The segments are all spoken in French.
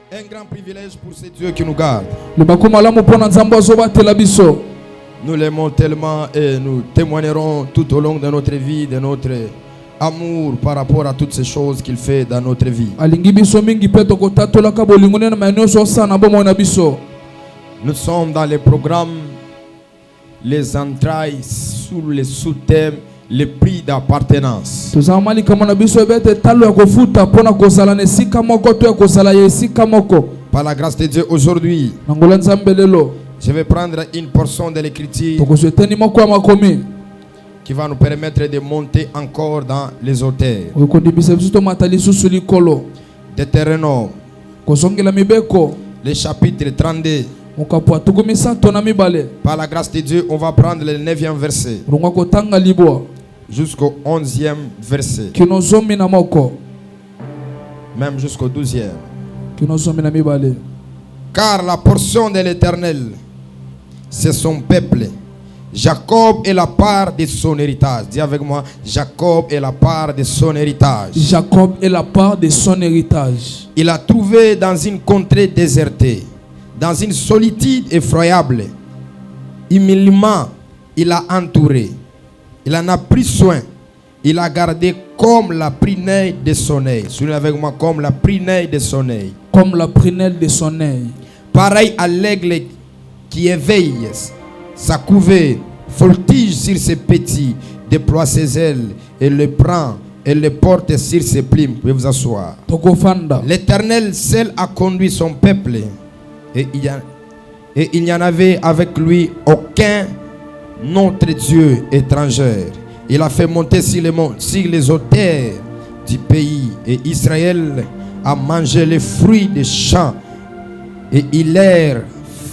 Un grand privilège pour ces dieux qui nous gardent. Nous l'aimons tellement et nous témoignerons tout au long de notre vie, de notre amour par rapport à toutes ces choses qu'il fait dans notre vie. Nous sommes dans les programmes, les entrailles sous les sous-thèmes, les prix d'appartenance. Par la grâce de Dieu, aujourd'hui, je vais prendre une portion de l'écriture qui va nous permettre de monter encore dans les hauteurs. Deutéronome, le chapitre 32. Par la grâce de Dieu, on va prendre le 9e verset jusqu'au 11e verset, même jusqu'au 12e. Car la portion de l'Éternel, c'est son peuple. Jacob est la part de son héritage. Dis avec moi, Jacob est la part de son héritage. Jacob est la part de son héritage. Il a trouvé dans une contrée désertée, dans une solitude effroyable. Humainement, il a entouré. Il en a pris soin. Il a gardé comme la prunelle de son œil. Souvenez avec moi, comme la prunelle de son œil. Comme la prunelle de son œil. Pareil à l'aigle qui éveille sa couvée, voltige sur ses petits, déploie ses ailes et le prend et le porte sur ses plumes. Vous pouvez vous asseoir. L'Éternel seul a conduit son peuple et il n'y en avait avec lui aucun autre Dieu étranger. Il a fait monter sur les hauteurs du pays et Israël a mangé les fruits des champs et il leur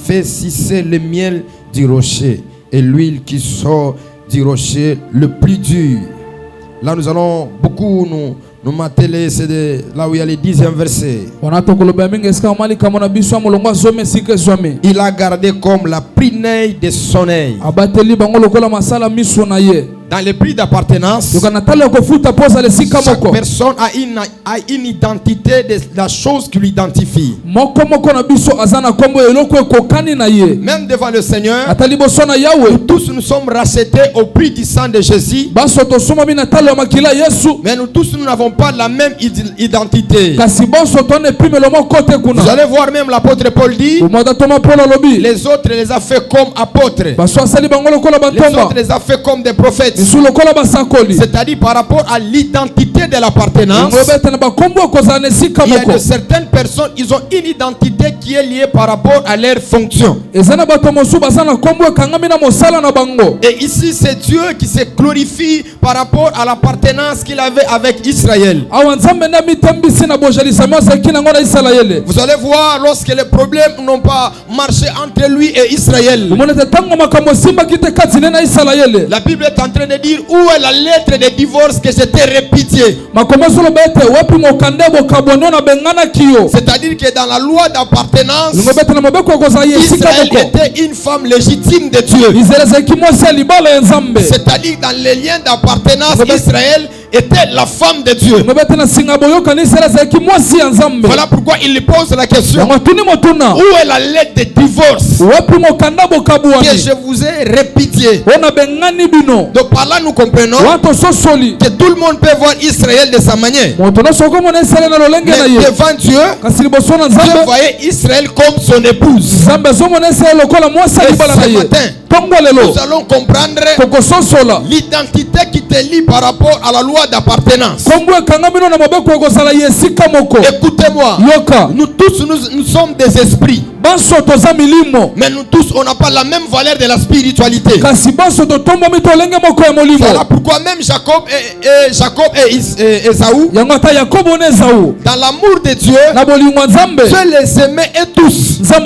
fait sucer le miel du rocher et l'huile qui sort du rocher le plus dur. Là nous allons beaucoup nous m'atteler, c'est là où il y a le 10e verset. Il a gardé comme la prunelle de son œil. Dans les prix d'appartenance, chaque personne a une identité de la chose qui l'identifie. Même devant le Seigneur, nous tous nous sommes rachetés au prix du sang de Jésus. Mais nous tous nous n'avons pas la même identité. Vous allez voir même l'apôtre Paul dit, les autres les a fait comme apôtres. Les autres les a fait comme des prophètes. C'est-à-dire par rapport à l'identité de l'appartenance. Il y a de certaines personnes, ils ont une identité qui est liée par rapport à leur fonction. Et ici c'est Dieu qui se glorifie par rapport à l'appartenance qu'il avait avec Israël. Vous allez voir lorsque les problèmes n'ont pas marché entre lui et Israël. La Bible est en train de dire où est la lettre de divorce que j'étais répudié. C'est-à-dire que dans la loi d'appartenance, Israël était une femme légitime de Dieu. C'est-à-dire dans les liens d'appartenance, Israël était la femme de Dieu. Voilà pourquoi il lui pose la question, où est la lettre de divorce que je vous ai répudié? Donc par là nous comprenons que tout le monde peut voir Israël de sa manière. Mais devant Dieu, Dieu voyait Israël comme son épouse. Et ce matin, nous allons comprendre l'identité qui te lie par rapport à la loi d'appartenance. Écoutez-moi, nous tous nous sommes des esprits. Mais nous tous on n'a pas la même valeur de la spiritualité. Voilà pourquoi même Jacob et Ésaü, dans l'amour de Dieu, Dieu les aimait et tous. Mais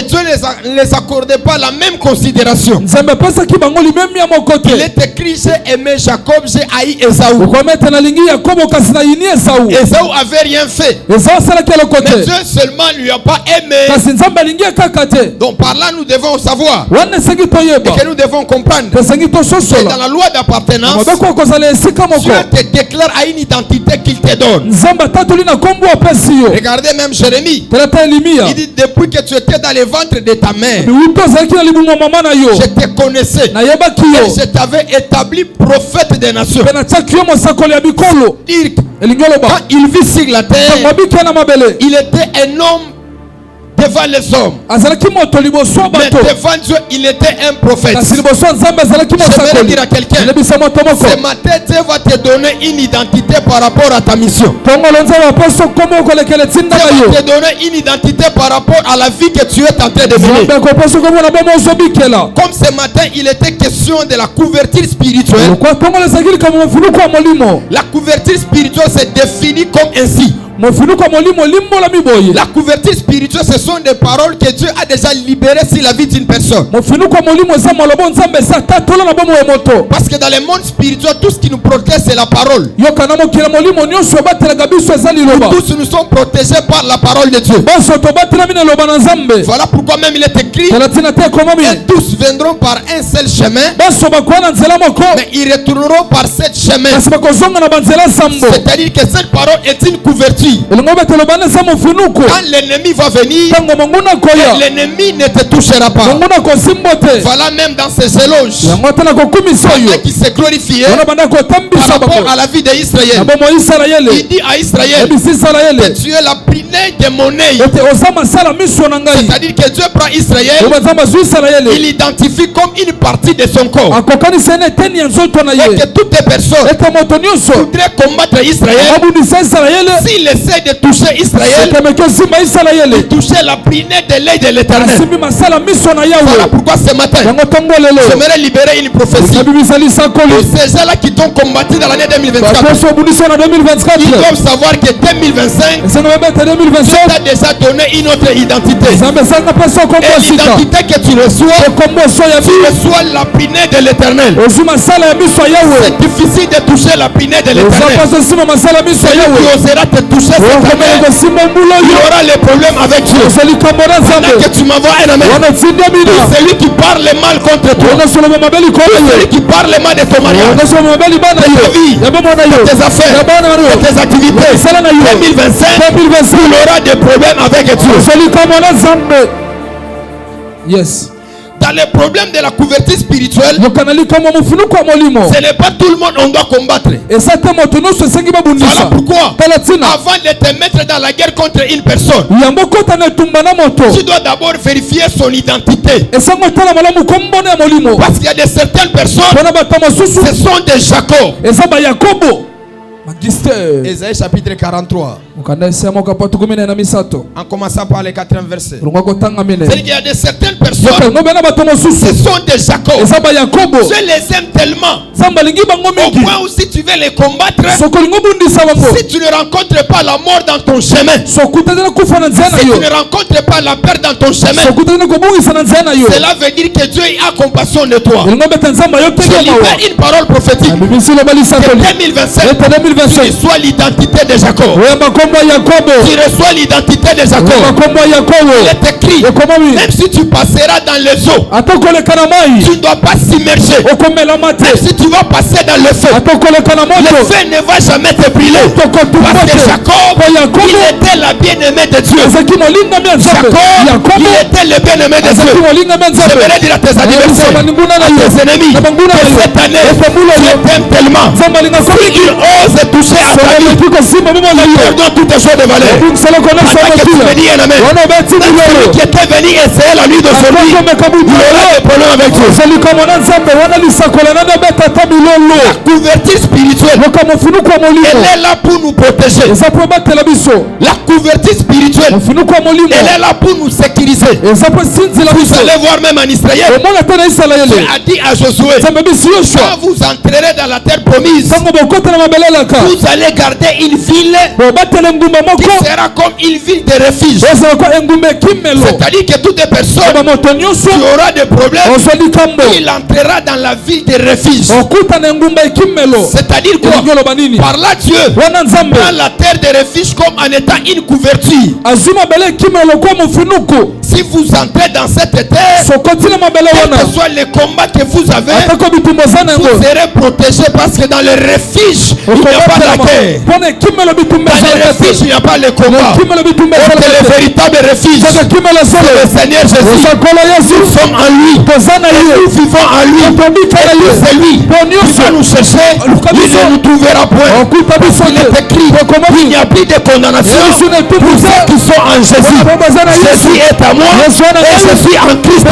Dieu ne les accordait pas la même considération. Il est écrit, j'ai aimé Jacob, j'ai haï Ésaü. Ésaü avait rien fait. Mais Dieu seulement ne lui a pas aimé. Donc par là nous devons savoir et que nous devons comprendre que dans la loi d'appartenance, Dieu te déclare à une identité qu'il te donne. Regardez même Jérémie. Il dit depuis que tu étais dans le ventre de ta mère, je te connaissais et je t'avais établi prophète des nations. Quand il vit sur la terre, il était un homme devant les hommes, mais devant Dieu il était un prophète. J'aimerais dire à quelqu'un, ce matin Dieu va te donner une identité par rapport à ta mission. Dieu va te donner une identité par rapport à la vie que tu es en train de mener. Comme ce matin il était question de la couverture spirituelle. La couverture spirituelle se définit comme ainsi. La couverture spirituelle, ce sont des paroles que Dieu a déjà libérées sur la vie d'une personne. Parce que dans le monde spirituel, tout ce qui nous protège, c'est la parole. Nous tous nous sommes protégés par la parole de Dieu. Voilà pourquoi même il est écrit, et tous viendront par un seul chemin, mais ils retourneront par sept chemins. C'est-à-dire que cette parole est une couverture. Quand l'ennemi va venir, l'ennemi ne te touchera pas. Voilà même dans ces éloges qui s'est glorifié par rapport à la vie d'Israël. Il dit à Israël que tu es la prunelle de mon œil. C'est-à-dire que Dieu prend Israël, il l'identifie comme une partie de son corps. Et que toutes les personnes voudraient combattre Israël, s'il essaie de toucher Israël, il touchait la prunelle de l'œil de l'Éternel. Voilà pourquoi ce matin j'aimerais libérer une prophétie pour ces gens-là qui t'ont combattu dans l'année 2024. Ils doivent savoir que 2025 Dieu t'a déjà donné une autre identité. Et l'identité que tu reçois la prunelle de l'Éternel. C'est difficile de toucher la prunelle de l'Éternel. Celui qui osera te toucher cette année, il aura les problèmes avec Dieu. Pendant que tu m'envoies un amen, celui qui parle mal contre toi, celui qui parle mal de ton mariage, de ta vie, de tes affaires, de tes activités, 2025, il aura des problèmes avec Dieu. Yes. Dans les problèmes de la couverture spirituelle, ce n'est pas tout le monde on doit combattre. Voilà pourquoi avant de te mettre dans la guerre contre une personne, tu dois d'abord vérifier son identité. Parce qu'il y a de certaines personnes, ce sont des Jacob. Ésaïe chapitre 43. En commençant par les 4e verset. C'est-à-dire qu'il y a de certaines personnes, ce sont des Jacob. Je les aime tellement au point où si tu veux les combattre, si tu ne rencontres pas la mort dans ton chemin, si tu ne rencontres pas la perte dans ton chemin, cela veut dire que Dieu a compassion de toi. Je libère une parole prophétique que 2027 tu reçois l'identité de Jacob. Tu reçois l'identité de Jacob. Il est écrit, même si tu passeras dans les eaux, tu ne dois pas s'immerger. Même si tu vas passer dans le feu, le feu ne va jamais te brûler. Parce que Jacob, il était la bien-aimée de Dieu. Jacob, il était le bien-aimé de Dieu. Je vais dire à tes adversaires, à tes ennemis, que cette année, Dieu t'aime tellement. S'il ose toucher à ta vie, perdons toutes les choses de valeur. Pendant que tu me dis un amen, même celui qui était venu essayer la nuit d'aujourd'hui, il aura des problèmes avec Dieu. La couverture spirituelle, elle est là pour nous protéger. La couverture spirituelle, elle est là pour nous sécuriser. Vous allez voir même en Israël, Dieu a dit à Josué, quand vous entrerez dans la terre promise, vous allez garder une ville qui sera comme une ville de refuge. C'est-à-dire que toutes les personnes qui auront des problèmes, il entrera dans la ville de refuge. C'est-à-dire quoi? Par là, Dieu prend la terre de refuge comme en étant une couverture. Si vous entrez dans cette terre, quel que soit les combats que vous avez, vous serez protégés parce que dans le refuge, il n'y a pas la guerre. Dans le refuge, il n'y a pas le combat. Le véritable refuge, c'est le Seigneur Jésus. Nous sommes en lui. Nous vivons en lui. Et c'est lui qui va nous chercher. Il ne nous trouvera point. Il est écrit, il n'y a plus de condamnation pour ceux qui sont en Jésus. Jésus est à moi et je suis en Christ.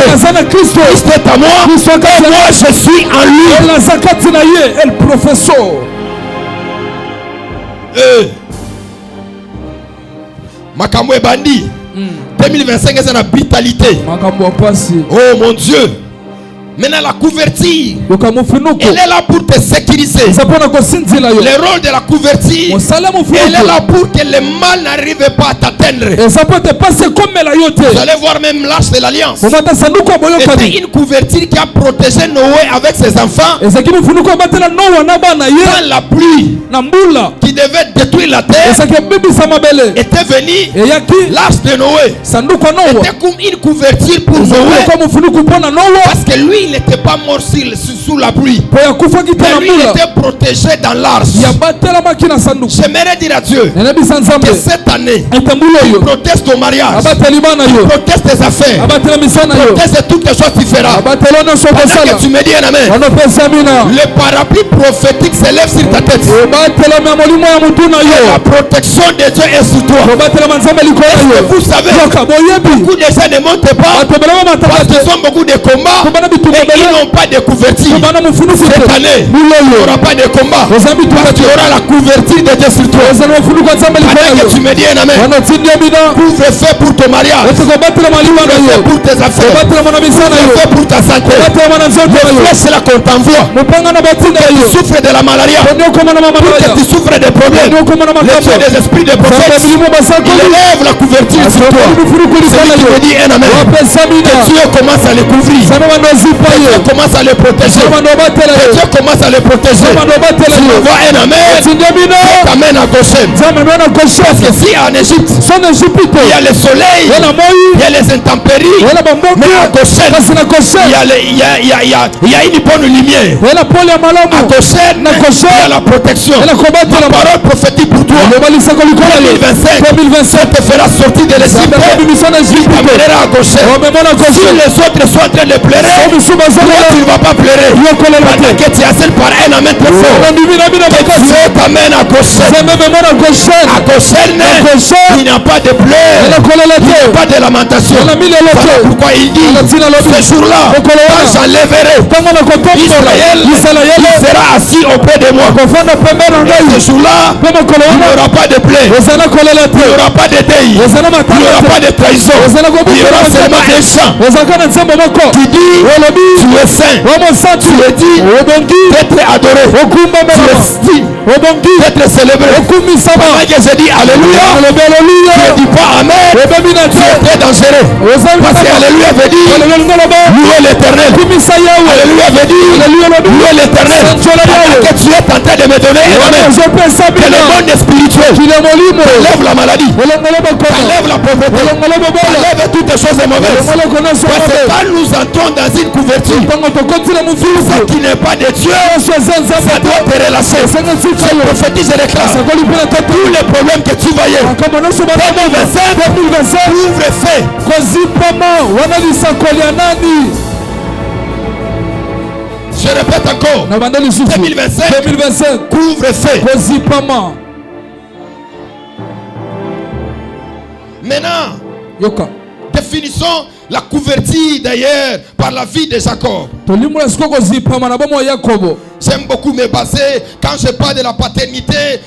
Christ est à moi et moi je suis en lui. Makambo et Bandi 2025 est une vitalité. Oh mon Dieu. Maintenant la couverture, elle est là pour te sécuriser. Le rôle de la couverture, elle est là pour que le mal n'arrive pas à t'atteindre. Vous allez voir même l'Arche de l'Alliance. C'était une couverture qui a protégé Noé avec ses enfants. Quand la pluie qui devait détruire la terre était venue, l'Arche de Noé était comme une couverture pour Noé. Parce que lui, il n'était pas mort sous la pluie. Mais lui, il était protégé dans l'arche. J'aimerais dire à Dieu que cette année, il protège ton mariage, il protège tes affaires, il protège toutes les choses différentes. Pendant que tu me dis un amen, le parapluie prophétique s'élève sur ta tête. La protection de Dieu est sur toi. Est-ce que vous savez, beaucoup de gens ne montent pas parce qu'ils ont beaucoup de combats et ils n'ont pas de couverture. Cette année, il n'y aura pas de combat parce qu'il y aura la couverture de Dieu sur toi. Pendant que tu me dis un amen, couvre-feu pour ton mariage, couvre-feu pour tes affaires, couvre-feu pour ta santé. Le flèche là qu'on t'envoie, que tu souffres de la malaria, que tu souffres des problèmes, le Dieu des esprits de prophètes, il élève la couverture sur toi. Celui qui me dit un amen, que Dieu commence à le couvrir, que Dieu commence à le protéger, que Dieu commence à le protéger. Tu me vois un amen, t'amène à Goshen. Parce que si en Égypte, il y a le soleil, il y a les intempéries, mais à Goshen, il y a une bonne lumière. À Goshen, il y a la protection. Ma parole prophétique pour toi, 2025 te fera sortir de l'Égypte. Il t'amènera à Goshen. Si les autres sont en train de pleurer, toi tu ne vas pas pleurer. Pendant que tu as celle par un amen très fort, que Dieu t'amène à Goshen. À Goshen, il n'y a pas de pleurs, il n'y a pas de lamentation. Voilà pourquoi il dit, ce jour-là, quand j'enlèverai Israël, il sera assis auprès de moi. Et ce jour-là, il n'y aura pas de pleurs, il n'y aura pas de deuil, il n'y aura pas de trahison, il y aura seulement un chant. Tu dis, tu es saint, tu es dit d'être adoré, tu es dit d'être célébré. Pendant que je dis alléluia, tu ne dis pas amen, tu es très dangereux. Parce que alléluia veut dire louer l'éternel. Alléluia veut dire louer l'éternel. Pendant que tu es en train de me donner un amen, que le monde spirituel enlève la maladie, enlève la pauvreté, enlève toutes les choses mauvaises. Parce que quand nous entrons dans une couverture, ce qui n'est pas de Dieu, ça doit te relâcher. Je prophétise et déclare tous les problèmes que tu voyais. 2025, ouvre-feu. Je répète encore, 2025, couvre-feu. Maintenant, définissons la couverture d'ailleurs par la vie de Jacob. J'aime beaucoup me baser quand je parle de la paternité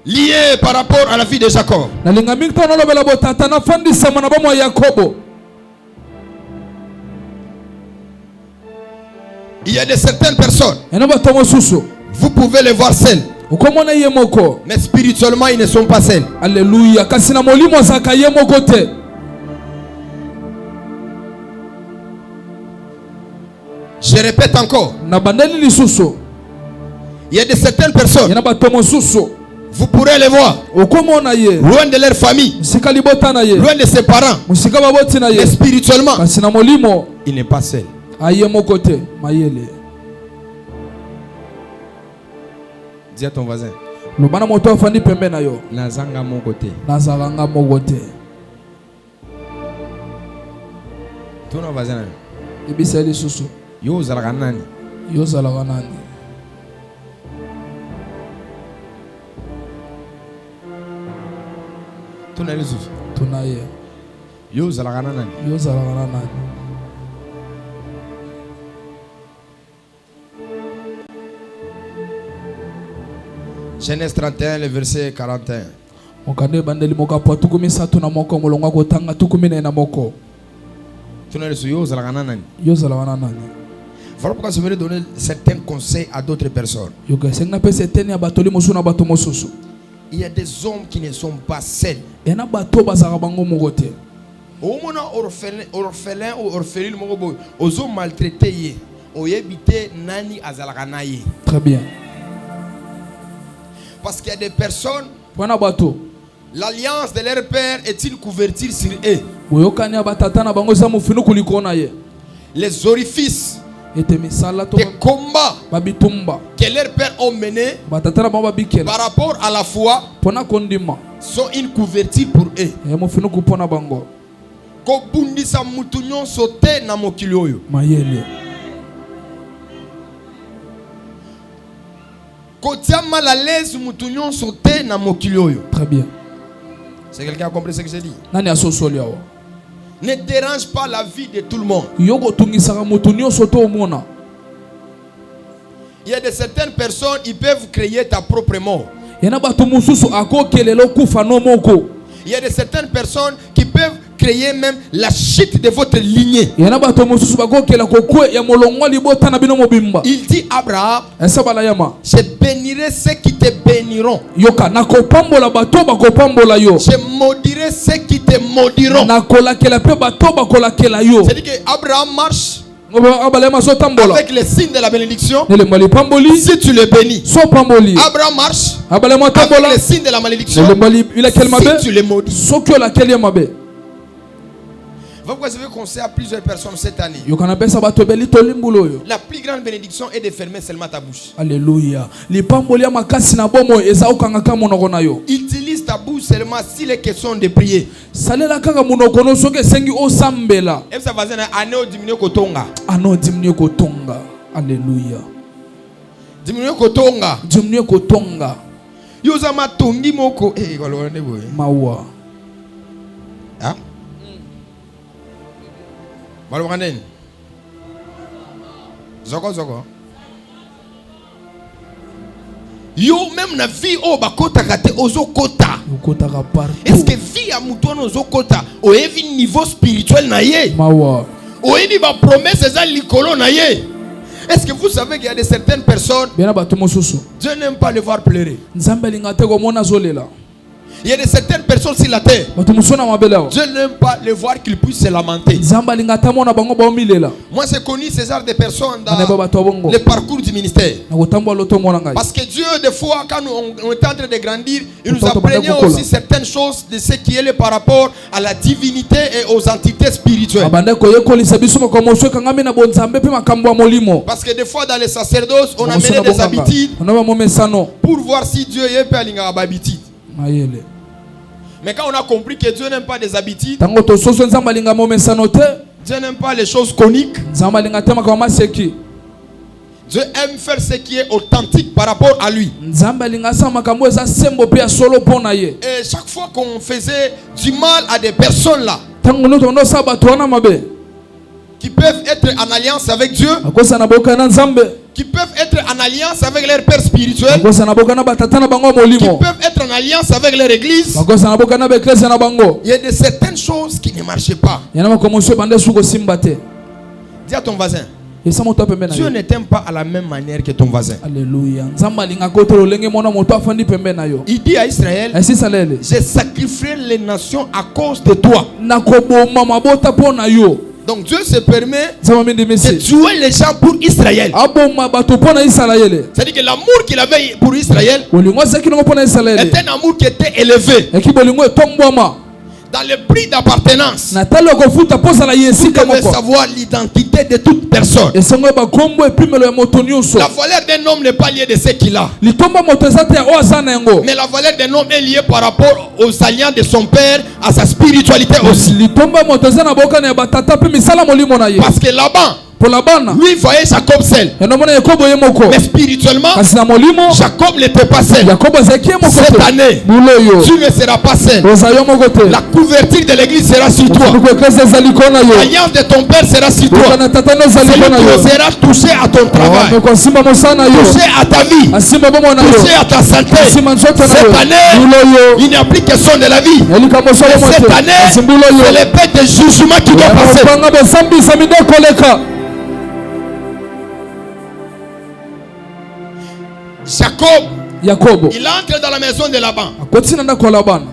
lié par rapport à la vie de Jacob. nalinga mingi to nalobela botata nafandisama na bomoi ya Yakobo. Il y a de certaines personnes, ena bato mosusu vous pouvez les voir seuls, okomona ye moko mais spirituellement ils ne sont pas seuls. Alléluia. Kasi na molimo azaka ye moko te. Je répète encore, Na bandeli lisusu il y a de certaines personnes, ena bato mosusu vous pourrez les voir okomona ye loin de leur famille, musika libota na ye loin de ses parents, musika baboti na mais ye spirituellement kasi na molimo il n'est pas seul. aye moko te mayele. Dis à ton voisin, Lobana moto afandi pembe na yo nazanga mon côté. nazalanga moko te. Ton voisin, Ebisa lisusu yo zalaka nani? yo zalaka nani? Ton lisusu, Tuna ye yo zalaka nani? yo zalaka na nani? Genèse 31, le verset 41. Mokande bandeli moko po tukumi satu na moko molonga kotanga tukumi na moko Ton lisusu, yo zalaka nani? yo zalaka na nani? Voilà pourquoi je voudrais donner certains conseils à d'autres personnes. Yo gese na pese teni ya batoli musu na bato mosusu. Il y a des hommes qui ne sont pas seuls. Ena bato bazaka bango moko te. Au moment orphelin ou orpheline moko boy, ozo maltraité ye, oyebite nani azalaka na ye. Très bien. Parce qu'il y a des personnes, Wana bato l'alliance de leur père est une couverture sur eux. boyokani ya batata na bango za mufinu kuliko na ye. Les orifices Ete misala to des combats babitumba que leurs pères ont menés batata na bango babikela par rapport à la foi pona kondima sont une couverture pour eux. ya mufinu kupona bango Kobundisa mutu nyonso te na mokili oyo. mayele. Kotia mal à l'aise mutu nyonso te na mokili oyo. Très bien. C'est quelqu'un qui a compris ce que j'ai dit? Nani asosoli awa Ne dérange pas la vie de tout le monde. yoko tungisaka mutu nyonso to omona. Il y a de certaines personnes, ils peuvent créer ta propre mort. Yana bato mususu akokelela okufa no moko. Il y a de certaines personnes qui peuvent créer même la chute de votre lignée. Yana bato mususu bakokela kokwe ya molongo libota na bino mobimba. Il dit Abraham, Esa bala yama je bénirai ceux qui te béniront. yoka nakopambola bato bakopambola yo. Je maudirai ceux qui te maudiront. Nakolakela pe bato bakolakela yo. C'est-à-dire que Abraham marche Abala yama so tambola. avec les signes de la bénédiction. Nele mbali pamboli Si tu le bénis, so pamboli. Abraham marche Abala yama avec tambola. les signes de la malédiction. Nele mbali ila kelmabe Si tu le maudis. sokyo la kelmabe. Voilà pourquoi je vais conseiller à plusieurs personnes cette année. Yokana pesa bato beli tolimbulo yo. La plus grande bénédiction est de fermer seulement ta bouche. Alléluia. Lipamboli ya makasi na bomo eza okangaka monoko na yo. Utilise ta bouche seulement s'il est question de prier. Salela kaka monoko no soke sengi osambela. Et ça va dire année diminuer kotonga. Ano diminuer kotonga. Alléluia. Diminuer kotonga. Diminuer kotonga. Yoza matongi moko. Eh kolone boy. Mawa. Hein? Malo kanen. Zoko. Yo même na vie o bakota kate ozo kota. Yokotaka partout. Est-ce que vie a mutono ozo kota o evi niveau spirituel na ye? Mawa. O evi ba promesse eza likolo na ye? Est-ce que vous savez qu'il y a de certaines personnes, Bena bato mosusu. Dieu n'aime pas les voir pleurer. Nzambe lingate ko mona zolela. Il y a de certaines personnes sur la terre, Bato musona mabela. Dieu n'aime pas les voir qu'ils puissent se lamenter. Nzambe lingata mona bango ba omilela. Moi j'ai connu ces genres de personnes Bana ba dans bato bongo. le parcours du ministère. Na kotambwa loto mona ngai. Parce que Dieu, des fois, quand on était en train de grandir, il nous apprenait aussi certaines choses de ce qui est par rapport à la divinité et aux entités spirituelles. Abanda ko yekolisa biso ko moswe kangami na bonzambe pe makambo ya molimo. Parce que des fois, dans les sacerdoces, on amenait des habitudes On a momesano. pour voir si Dieu est alinga habitude. Mayele. Mais quand on a compris que Dieu n'aime pas des habitudes, Tango to soso nzamba linga momesano te. Dieu n'aime pas les choses coniques. Nzamba linga tema kwa maseki. Dieu aime faire ce qui est authentique par rapport à lui. Nzamba linga sa makambo eza sembo pe ya solo pona ye. Et chaque fois qu'on faisait du mal à des personnes là, Tango no tondo sa bato wana mabe. qui peuvent être en alliance avec Dieu, Akosa na boka na nzambe. qui peuvent être en alliance avec leur père spirituel, qui bakosa na boka na batata na bango molimo peuvent être en alliance avec leur église. bakosa na boka na beklese na bango Il y a de certaines choses qui ne marchaient pas. yana makomosho bande suko simbate Dis à ton voisin, esa moto pembeni na Dieu yo ne t'aime pas à la même manière que ton voisin. Alléluia nzamba linga koto lolenge mona moto afandi pembeni na yo Il dit à Israël, esi salele j'ai sacrifié les nations à cause de toi. nakoboma mabota pona yo Donc Dieu se permet nzamba mindi de misi tuer les gens pour Israël. aboma bato pona Israël C'est-à-dire que l'amour qu'il avait pour Israël bolingo seki ngo pona Israël est un amour qui était élevé. eki bolingo etombwama Dans le prix d'appartenance, na talo kofuta posa la vous yesika devez moko savoir l'identité de toute personne. esengo ba kombo epimelo ya moto nyonso La valeur d'un homme n'est pas liée de ce qu'il a. litomba moto eza te o aza na yango Mais la valeur d'un homme est liée par rapport aux alliances de son père, à sa spiritualité aussi. litomba moto eza na boka na ya batata pe misala molimo na ye Parce que là-bas, pour la bana lui voyait Jacob seul. enomona yakobo ye moko Mais spirituellement, kasi na molimo Jacob n'était pas seul. yakobo azalaki ye moko Cette te année, bulo oyo tu ne seras pas seul. oza yo moko te La couverture de l'église sera sur toi. luku eklesi ezali ko na yo L'alliance de ton père sera sur luka toi. na tata no ezali ko na Celui yo qui sera touché à ton travail, moko asimba mosala na yo touché à ta vie, asimba bomo na yo touché à ta santé. asimba nzoto na Cette yo année, bulo oyo il n'y a plus question de la vie. elika mosala mo Cette te année, kasi mbulo c'est oyo le paix de jugement qui doit passer. panga bosambisa minde koleka Jacob, yakobo il entre dans la maison de Laban. akoti na ndako ya labana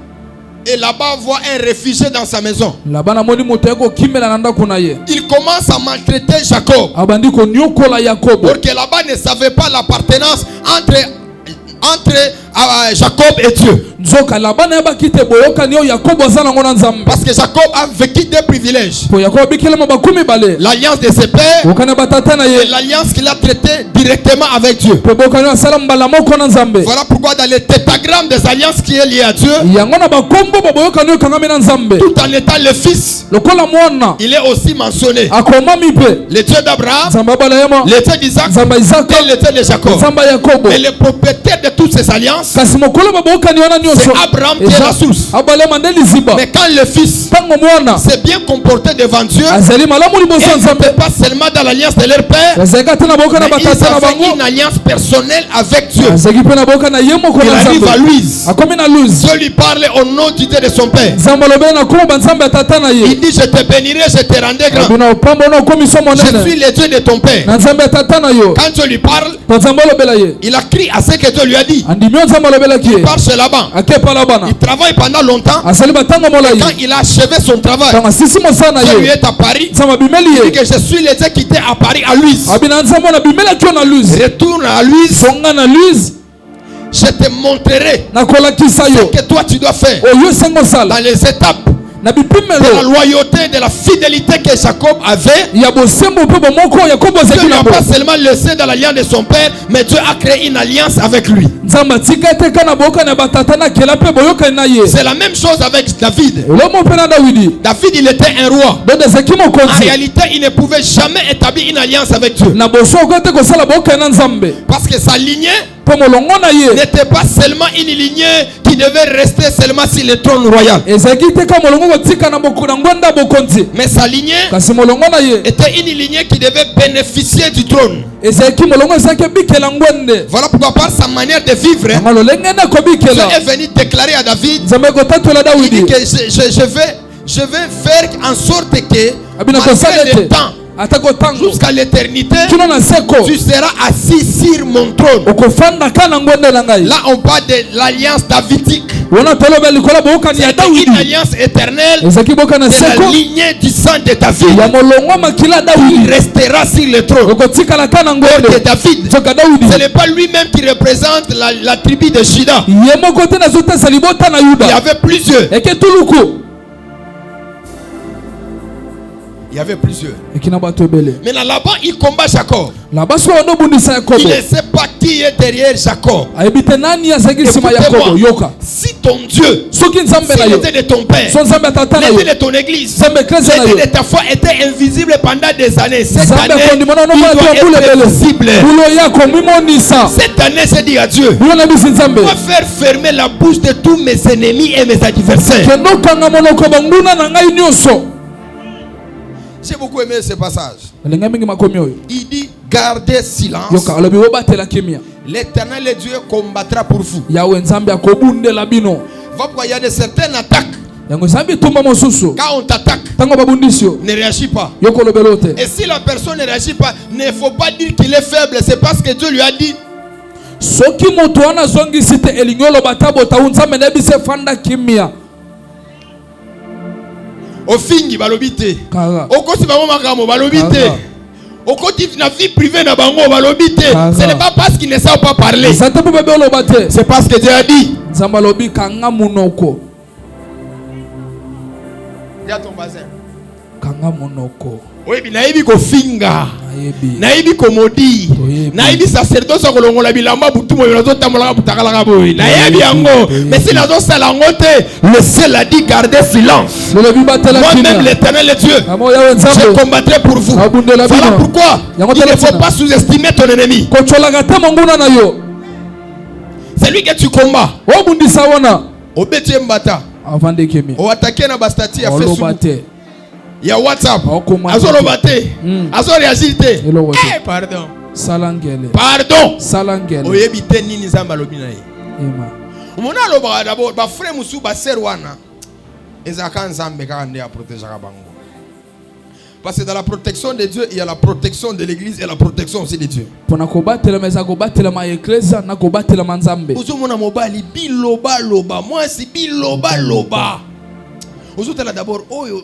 Et Laban voit un réfugié dans sa maison. labana amoni moto ya kokimela na ndako na ye Il commence à maltraiter Jacob. abandi koniokola yakobo Parce que Laban ne savait pas l'appartenance entre Jacob et Dieu. nzoka labana yebaki te boyokani oyo yakobo aza nango na nzambe Parce que Jacob a vécu des privilèges. po yakobo abikelama bakumi bale L'alliance de ses pères bokani ya batata na et ye l'alliance qu'il a traitée directement avec Dieu. po bokani oyo asala mbala moko na nzambe Voilà pourquoi dans le tétragramme des alliances qui est lié à Dieu, yango na bakombo baboyokani oyo ekangami na nzambe tout en étant le fils, lokola mwana il est aussi mentionné. akomami mpe Le Dieu d'Abraham, nzambe abalayama le Dieu d'Isaac nzambe ya isaka et le Dieu de Jacob. nzambe ya yakobo Mais le propriétaire de toutes ces alliances, kasi mokolo baboyokani wana nyonso c'est Abraham qui est la source. abalema nde liziba Mais quand le fils ntango mwana s'est bien comporté devant Dieu, azali malamu liboso ya et nzambe n'était pas seulement dans l'alliance de leur père, azalaki te na boyoka na mais ils batata na avaient bango une alliance personnelle avec Dieu. azalaki mpe na boyoka na ye moko Il na arrive à nzambe Louise. akomi na luz Dieu lui parle au nom du Dieu de son père. nzambe alobeli na kombo banzambe ya tata na ye Il dit, je te bénirai, je te rendrai grand. bina opamba na okomi so Je suis monene le Dieu de ton père. na nzambe ya tata na yo Quand Dieu lui parle, po nzambe alobela ye il a crié à ce que Dieu lui a dit. andimi oyo nzambe alobelaki Il ye part chez Laban. akepala bana Il travaille pendant longtemps. asali batango molai Quand il a achevé son travail, ntango asisi mosala na Dieu lui ye est à Paris. nzambe abimeli Il dit ye que je suis le Dieu qui était à Paris à Louise. abina nzambe oyo nabimelaki yo na luz Retourne à Louise. songa na luz Je te montrerai nakolakisa ce yo que toi tu dois faire oyo esengo osala dans les étapes na de la bipimelo loyauté, de la fidélité que Jacob avait. ya bosembo mpe bomoko yakobo Dieu azalaki n'a nango pas seulement laissé dans l'alliance de son père, mais Dieu a créé une alliance avec lui. nzambe atika ete ka na boyoka na batata na kela mpe boyokani na ye C'est la même chose avec David. elomo mpe na dawidi David, il était un roi. donc ezalaki En mokonzi réalité, il ne pouvait jamais établir une alliance avec Dieu. na boso okoki te kosala boyokani na nzambe Parce que sa lignée mpe molongo na ye n'était pas seulement une lignée qui devait rester seulement sur le trône royal. ezalaki te ka molongo kotika na ngwanda ya bokonzi Mais sa lignée kasi molongo na ye était une lignée qui devait bénéficier du trône. ezalaki molongo ezalaki ebikela ngwende Voilà pourquoi par sa manière de vivre, yango lolenge nde Dieu akobikela est venu déclarer à David, nzambe ekotatola il dit dawidi que je vais faire en sorte que abina kosala malgré le ete temps, atako ntango jusqu'à l'éternité, kino na seko tu seras assis sur mon trône. okofanda ka na ngwende na ngai Là, on parle de l'alliance davidique. wana toloba likolo boyokani ya C'est dawidi une alliance éternelle ezalaki boyoka na de la seko lignée du sang de David. ya molongo makila ya Il dawidi restera sur le trône. okotikala ka na De ngwende David. nzoka dawidi Ce n'est pas lui-même qui représente la tribu de Juda. ye moko te nazotesa libota na Il y yuda avait plusieurs. eke tuluku Il y avait plusieurs. ekina bato ebele Maintenant là-bas, il combat Jacob. laba so ondobundisa Il yakobo ne sait pas qui est derrière Jacob. ayebi te nani azalaki nsima ya yakobo yoka Si ton Dieu, soki nzambe na si yo l'État de ton père, so nzambe ya tata na yo l'État de ton église, nzambe eklese na yo l'État de ta foi était invisible pendant des années. Cette nzambe année, akondimana il nomona doit te mbula être ebele visible. bulo yako mimonisa Cette année, c'est dit à Dieu, bulo na bisi nzambe je dois faire fermer la bouche de tous mes ennemis et mes adversaires. kendo okanga monoko banguna na ngai nyonso J'ai beaucoup aimé ce passage. elenga mingi makomi oyo Il dit, gardez silence, yoka alobi obatela kimia l'Éternel Dieu combattra pour vous. yawe nzambe akobundela bino Va pourquoi il y a de certaines attaques. yango nzambe tumba mosusu Quand on t'attaque, tango babundisio ne réagis pas. yoko lobelo te Et si la personne ne réagit pas, il ne faut pas dire qu'il est faible. C'est parce que Dieu lui a dit. soki moto wana zongisi te elingi oloba ta bota nzambe nayebisi fanda kimia Ofingi balobite. kara Okoti bango makambo balobite. Kaka. Okoti na vie privée na bango balobite. Kaka. Ce n'est pas parce qu'ils ne savent pas parler. zata po bebe oloba te C'est parce que Dieu a dit. nzambe alobi kanga munoko Dis à ton voisin. kanga munoko Oui, naïbi ko finga. nayebi Naïbi ko modi. Toyebi. Naïbi sacerdoce ko longola bilamba butu mo yozo tamala butakala ka boy. Naïbi yango. Mais si la zo sala ngote, le ciel a dit gardez silence. lolobi batela Moi-même kimia l'Éternel est Dieu. amo yawe Je nzambe combattrai pour vous. Abundela Voilà bino. pourquoi Yango il ne tala faut tina. pas sous-estimer ton ennemi. kocholaka te monguna na yo C'est lui que tu combats. obundisa wana Obeti mbata. avande kimia O attaquer na bastati ya oloba Facebook. te Il y a WhatsApp. Okoma Azo te. lobate. Azo réagir te. Elobo te. Pardon. salangele Pardon. salangele Oyebi te nini nzamba lobi na ye. ema Mona loba d'abord ba frère musu ba sœur wana. Ezaka nzambe kaka nde a protéger bango. Parce que dans la protection de Dieu, il y a la protection de l'église et la protection aussi de Dieu. pona kobatela meza kobatela ma eklesa na kobatela manzambe Ozo mona mobali biloba loba, moi si biloba loba. Ozo tala d'abord oyo.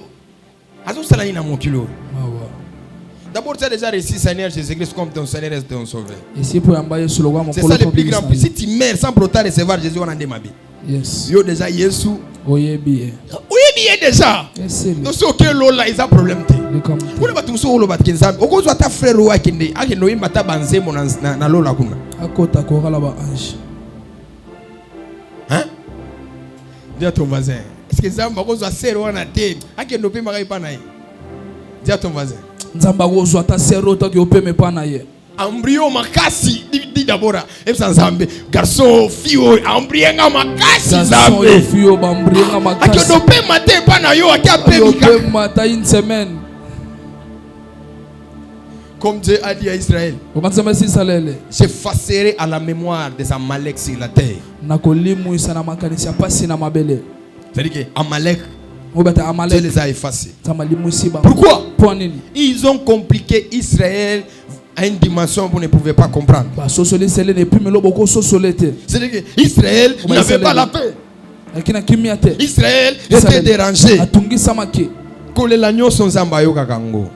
Azo sala ni na mokilo. awa D'abord tu as déjà reçu Seigneur Jésus-Christ comme ton Seigneur et ton sauveur. esi po yamba yesu lokwa C'est mokolo ça le plus grand. tobikisa Si tu meurs sans pour autant recevoir Jésus, on a démabé. yes Yo déjà Yesu. oyebi e Oui, bien déjà. esele Donc ce que lola ils a problème te. likam Kuna batu muso olo bat kinzambe. Okozwa ta frère wa kende. Akendo imba ta banzemo na lola kuna. akota kokala ba ange Hein? Dis à ton voisin. Est-ce que Zamba okozwa sero wana te? Akendo pe magai pa na ye. Dis à ton voisin. nzambe akozwa ta sero toki opeme pa na ye Embryo makasi di d'abord. Epsa nzambe. Garçon, fille, embryenga makasi garçon nzambe. yo fio bambringa makasi Akendo pe mate pa na yo aka pe yo mika. pe mata une semaine Comme Dieu a dit à Israël. okanzambe sisalele J'effacerai à la mémoire des Amalek sur la terre. nakolimwisa na makanisi ya pasi na mabele C'est-à-dire que Amalek, obata Dieu amalek les a effacés. nzambe alimwisi ba Pourquoi? po nini Ils ont compliqué Israël à une dimension que vous ne pouvez pas comprendre. basosoli sele ne epui melo bokososole te C'est-à-dire que Israël Comment n'avait Israël pas est- la paix. akina kimia te Israël Israël était dérangé. atungisamaki Kolela nyonso nzamba yoka kango.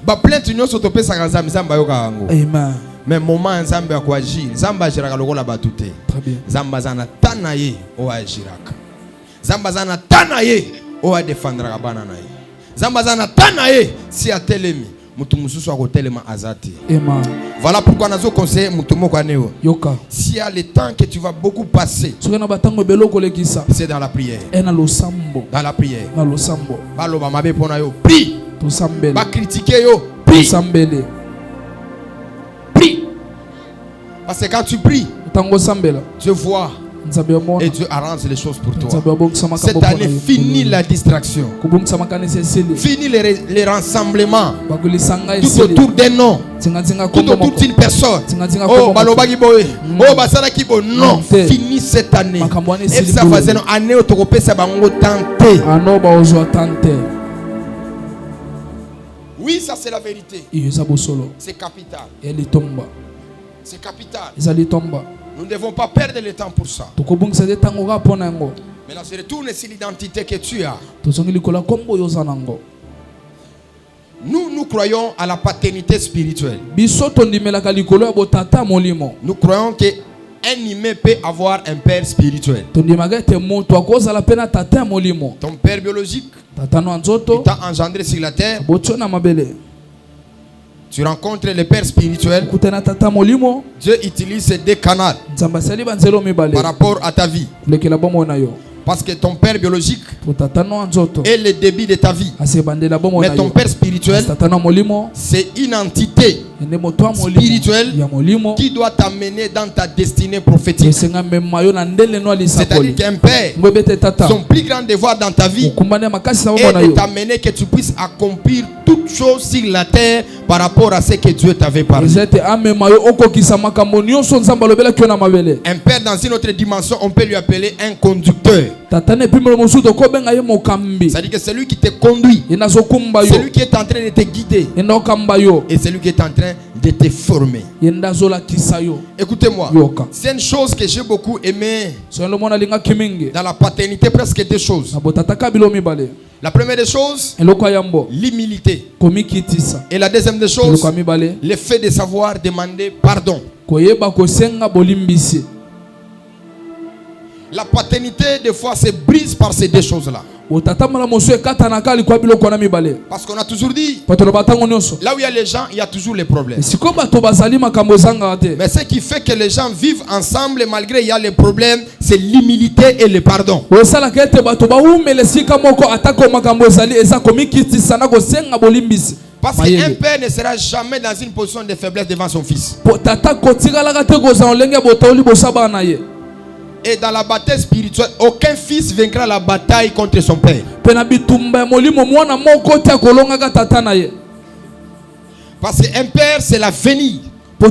Ba plainte nyonso topesaka nzamba yoka kango. amen Mais moment nzamba ya koagir, nzamba agiraka lokola bato te. très bien Nzamba zana tana ye o agiraka. Nzamba zana tana ye o adefendraka bana na ye. Nzamba zana tana ye si atelemi mutu mususu akotelema azati. amen Voilà pourquoi nous avons conseillé mutu moko aneo. yoka S'il y a le temps que tu vas beaucoup passer, soki na batango ebele okolekisa c'est dans la prière. na losambo Dans la prière. na losambo Baloba mabe pona yo, prie. tosambele Ba critiquer yo, prie. tosambele Prie. Parce que quand tu pries, ntango osambela Dieu voit nzambe omona et Dieu arrange les choses pour toi. nzambe abongisa Cette makambo année, finis la distraction. kobongisa makanisi esili Finis les rassemblements. bakolisa ngai Tout esili autour d'un nom. nzinganzinga Tout kombo autour moko d'une personne. nzinganzinga Oh, kombo baloba kiboye. Oh, basala kibo. Non, Te. finis cette année. Makambo wana Et esili ça bolo. faisait une année où tu repères bango tenté. ano baozwa tante Oui, ça c'est la vérité. iyo eza bosolo C'est capital. ya litomba C'est capital. eza litomba Nous ne devons pas perdre le temps pour ça. tokobongisa te ntango kaka mpo na yango Maintenant, je retourne sur l'identité que tu as. tozongi likolo ya nkombo oyo oza nango Nous croyons à la paternité spirituelle. biso tondimelaka likolo ya botata ya molimo Nous croyons qu'un humain peut avoir un père spirituel. tondimaka ete moto akozala mpe na tata ya molimo Ton père biologique tata no ya nzoto t'a engendré sur la terre. botio na mabele Tu rencontres le père spirituel. okuta na tata ya molimo Dieu utilise ces deux canaux nzambe asali banzelo mibale par rapport à ta vie. kulekela bomoi na yo Parce que ton père biologique po tata no ya nzoto est le début de ta vie. asebandela bomoi Mais na ton yo père spirituel, tata no ya molimo c'est une entité spirituel qui doit t'amener dans ta destinée prophétique. C'est-à-dire qu'un père, son plus grand devoir dans ta vie est de t'amener que tu puisses accomplir toutes choses sur la terre par rapport à ce que Dieu t'avait parlé. Un père dans une autre dimension, on peut lui appeler un conducteur. C'est-à-dire que c'est lui qui te conduit, c'est lui qui est en train de te guider et c'est lui qui est en train de te former. Écoutez-moi, c'est une chose que j'ai beaucoup aimé dans la paternité, presque deux choses. La première des choses, l'humilité. Et la deuxième des choses, le fait de savoir demander pardon. La paternité, des fois, se brise par ces deux choses-là. Parce qu'on a toujours dit, là où il y a les gens, il y a toujours les problèmes. Mais ce qui fait que les gens vivent ensemble malgré il y a les problèmes, c'est l'humilité et le pardon. Parce qu'un père ne sera jamais dans une position de faiblesse devant son fils. Et dans la bataille spirituelle, aucun fils vaincra la bataille contre son père. Parce qu'un père, c'est l'avenir. Un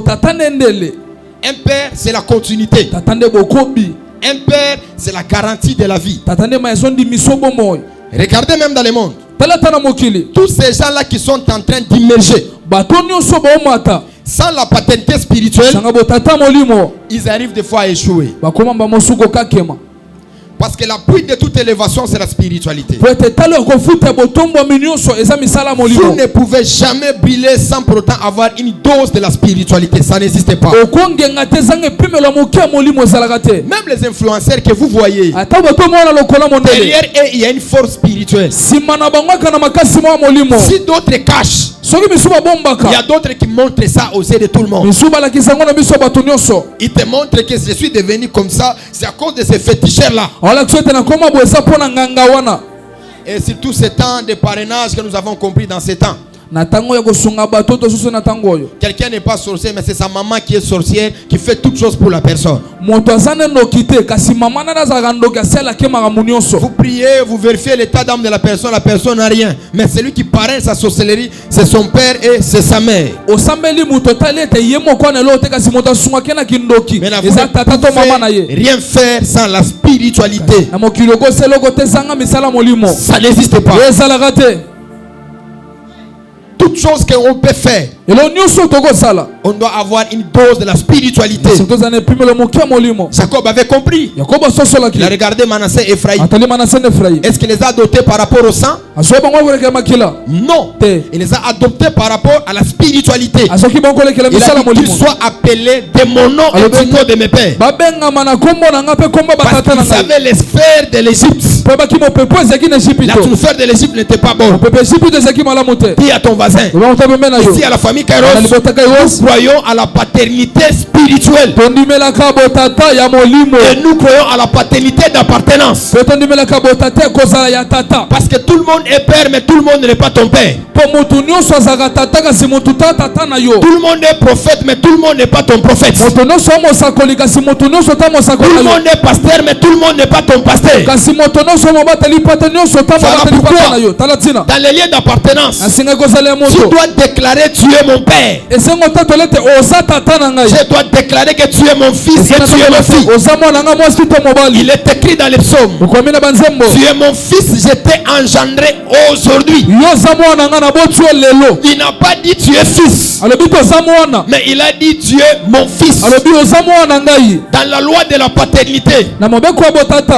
père, c'est la continuité. Un père, c'est la garantie de la vie. Regardez même dans le monde. Tous ces gens-là qui sont en train d'immerger sans la paternité spirituelle, ils arrivent des fois à échouer. Parce que la pluie de toute élévation, c'est la spiritualité. Vous ne pouvez jamais briller sans pour autant avoir une dose de la spiritualité. Ça n'existe pas. Même les influenceurs que vous voyez, derrière eux, il y a une force spirituelle. Si d'autres cachent, il y a d'autres qui montrent ça aux yeux de tout le monde. Ils te montrent que je suis devenu comme ça, c'est à cause de ces féticheurs-là. Et c'est tout ce temps de parrainage que nous avons compris dans ces temps. Quelqu'un n'est pas sorcier, mais c'est sa maman qui est sorcière, qui fait toutes choses pour la personne. Vous priez, vous vérifiez l'état d'âme de la personne n'a rien. Mais celui qui parraine sa sorcellerie, c'est son père et c'est sa mère. Mais vous ne pouvez rien faire sans la spiritualité. Ça n'existe pas. Toute chose qu'on peut faire, on doit avoir une dose de la spiritualité. Jacob avait compris. Il a regardé Manassé et Ephraïm. Est-ce qu'il les a adoptés par rapport au sang? Non. Il les a adoptés par rapport à la spiritualité. Il a dit qu'ils soient appelés de mon nom et du nom de mes pères. Parce qu'ils savaient les sphères de l'Égypte. La sphère de l'Égypte n'était pas bonne. Dis à ton voisin, ici à la famille Kairos, nous croyons à la paternité spirituelle. Et nous croyons à la paternité d'appartenance. Parce que tout le monde est père, mais tout le monde n'est pas ton père. Tout le monde est prophète, mais tout le monde n'est pas ton prophète. Tout le monde est pasteur, mais tout le monde n'est pas ton pasteur. Dans les liens d'appartenance, tu dois déclarer tu es mon père. Je dois déclarer que tu es mon fils et tu es ma fille. Il est écrit dans les psaumes, tu es mon fils, je t'ai engendré aujourd'hui. Il n'a pas dit tu es fils, mais il a dit tu es mon fils. Dans la loi de la paternité,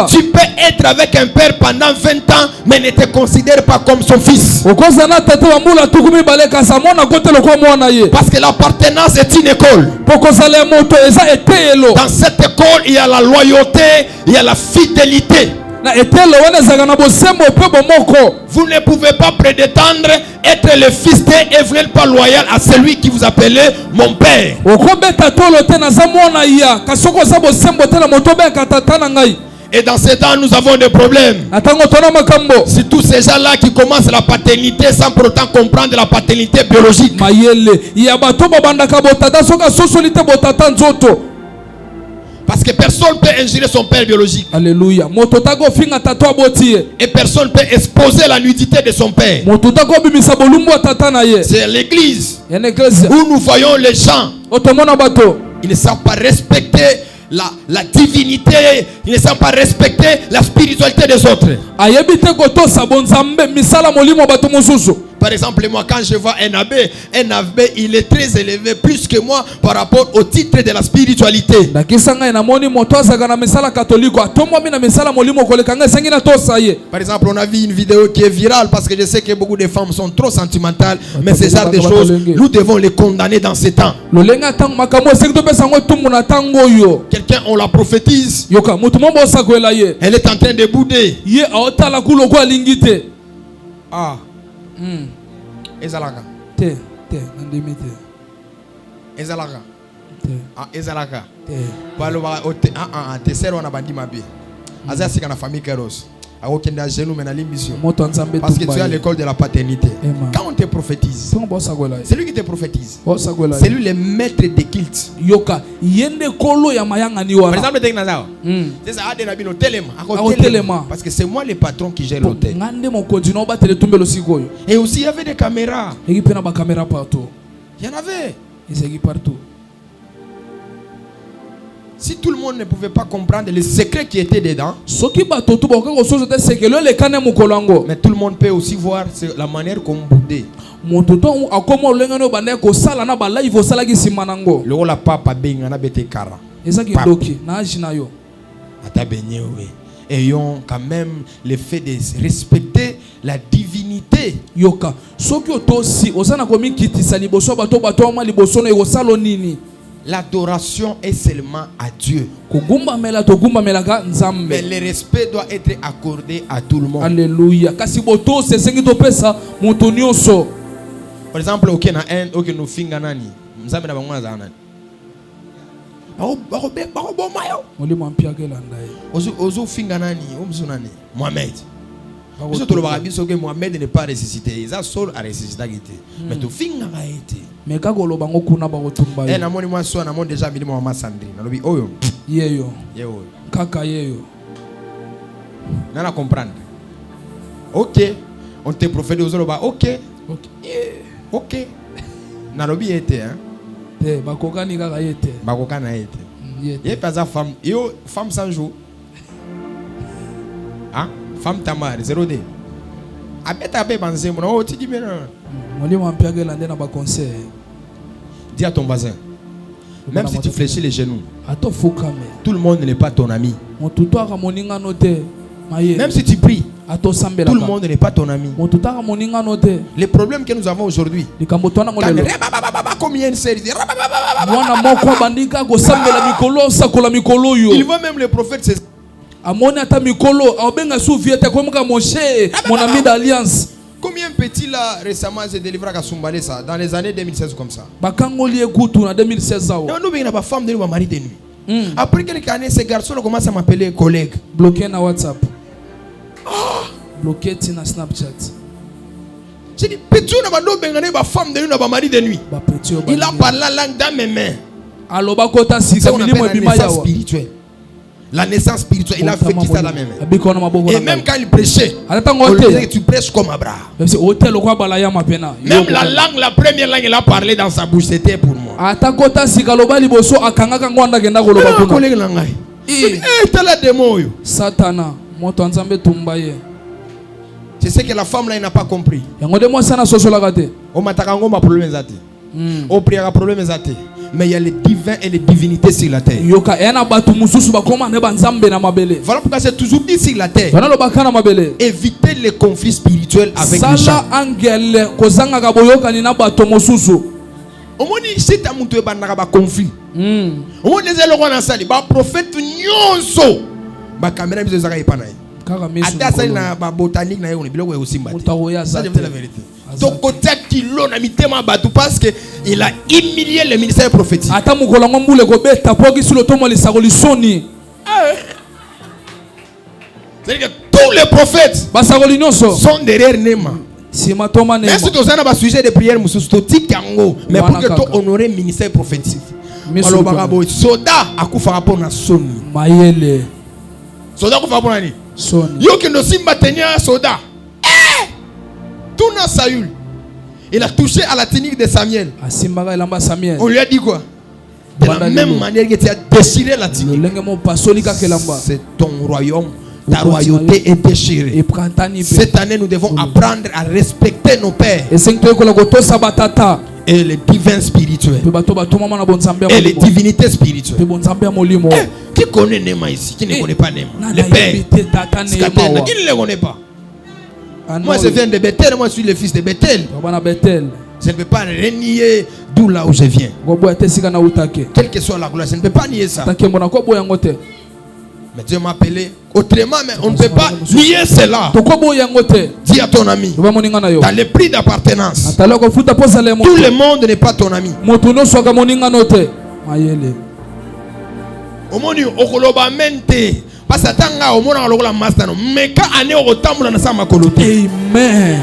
tu peux être avec un père pendant 20 ans mais ne te considère pas comme son fils. Parce que l'appartenance est une école. Dans cette école, il y a la loyauté, il y a la fidélité. Vous ne pouvez pas prétendre être le fils et vous n'êtes pas loyal à celui qui vous appelle mon père. Et dans ces temps, nous avons des problèmes. C'est tous ces gens-là qui commencent la paternité sans pour autant comprendre la paternité biologique. Parce que personne ne peut injurer son père biologique. Alléluia. Et personne ne peut exposer la nudité de son père. C'est l'église où nous voyons les gens. Ils ne savent pas respecter la divinité. Ils ne savent pas respecter la spiritualité des autres. Par exemple, moi quand je vois un abbé, il est très élevé plus que moi par rapport au titre de la spiritualité. Par exemple, on a vu une vidéo qui est virale parce que je sais que beaucoup de femmes sont trop sentimentales, mais ces genres de choses, nous devons les condamner dans ces temps. Quelqu'un, on la prophétise, elle est en train de bouder. Ah. Ezalaka. Ezalaka. Ah, Ezalaka. Te sero na bandi mabe. Aza sika na famille Keros. Akokenda genou mais na l'émission. Parce que tu es à l'école de la paternité. Quand on te prophétise, c'est lui qui te prophétise. C'est lui le maître des cultes. Par exemple, c'est ça, parce que c'est moi le patron qui gère l'hôtel. Et aussi il y avait des caméras. Il y en avait. Si tout le monde ne pouvait pas comprendre les secrets qui étaient dedans, mais tout le monde peut aussi voir la manière qu'on boudait. Le la papa bengana bete kara. Ayons quand même le fait de respecter la divinité. L'adoration est seulement à Dieu. Mais le respect doit être accordé à tout le monde. Alléluia. Par exemple, nous finga nani. Mzambe na bango azana. Ozo finga nani, omzu nani. Mohamed. Mohamed n'est pas ressuscité. Il a seul à ressusciter. Mais tu finga a été. Mais quand on l'a kuna ba otumba. Eh na moni moi so na mon déjà mili mama Sandrine. Na lobi oyo. Yeyo. Yeyo. Kaka yeyo. Nana comprendre. OK. On te prophétise aux autres. OK. OK. OK. Na lobi était hein. Te bakokani kaka était. Bakokana était. Yé pas sa femme. Yo femme sans jour. Hein? Femme Tamar 0D. Abeta abe banze mon oh tu dis mais non. Dis à ton voisin, même si tu fléchis les genoux, tout le monde n'est pas ton ami. Même si tu pries, tout le monde n'est pas ton ami. Les problèmes que nous avons aujourd'hui, combien de séries, il voit même les prophètes. Mon ami d'alliance. Combien de petits là récemment s'est délivré à Kasumbalé ça dans les années 2016 comme ça. Non, nous venons pas femme de nous mari de nuit. Après quelques années ces garçons commencent à m'appeler collègue. Bloqué na WhatsApp. Bloqué na Snapchat. J'ai dit petit on va nous benganer ba femme de nous ba mari de nuit. Il a parlé la langue dans mes mains. Alors ba kota sika milimo bima ya spirituel. La naissance spirituelle, il a fait qui ça dans mes mains. Et même quand il prêchait, on disait que tu prêches comme Abraham. Même la langue, la première langue, il a parlé dans sa bouche, c'était pour moi. Satana. C'est ce que la femme là, il n'a pas compris. Mais il y a les divins et les divinités sur la terre. Voilà pourquoi c'est toujours dit sur la terre. Évitez les conflits spirituels avec les gens. Au moins, si tu as un conflit, au moins, les gens ont prophète nyonso. Ba caméra biso zaka ipana. Ata ça na ba botanique na yo biloko aussi mbati. Ça c'est la vérité. Donc côté kilo na mitema batu parce que il a humilié le ministère prophétique. Ata mukolo ngombule ko beta poki sur le tomo le sagolisoni. C'est-à-dire que tous les prophètes basakoli nyonso sont derrière Nema. sima toma Mais si nema tu as un sujet de prière, mais pour que tu honorer le ministère prophétique. Alors, soldat a kufa rapport na soni. mayele Soldat kufa rapport na ni. soni Yo qui ne simba tenir soldat. Tout na Saül. Il a touché à la technique de Samuel. asimbaka elamba Samuel On lui a dit quoi? De la même manière que tu as déchiré la technique. lolenge mo pasoli kaka elamba C'est ton royaume. Ta royauté est déchirée. eprantani Cette année, nous devons apprendre à respecter nos pères esengi toyekola kotosa batata et les divins spirituels pe bato batumama na bonzambe et les divinités spirituelles. pe bonzambe ya molimo Qui connaît Nema ici? Qui ne connaît pas Nema? nani Les pères. ayebi te tata Scatena. neyemawa Qui ne les connaît pas? Moi, je viens de Bethel. Moi, je suis le fils de Bethel. bana Bethel Je ne peux pas renier d'où là où je viens. koboya te sika na utake Quelle que soit la gloire, je ne peux pas nier ça. takembo na koboya yango te Mais Dieu m'a appelé autrement, mais on ne peut pas nier cela. tokoboya yango te Dis à ton ami, loba moninga na yo dans le prix d'appartenance, atala kofuta posa le tout moto le monde n'est pas ton ami. moto nyonso aka moninga no te mayele Au monde okoloba mente. Parce que tanga au monde olokola master no. Mais quand année au tambola na sa makolote. amen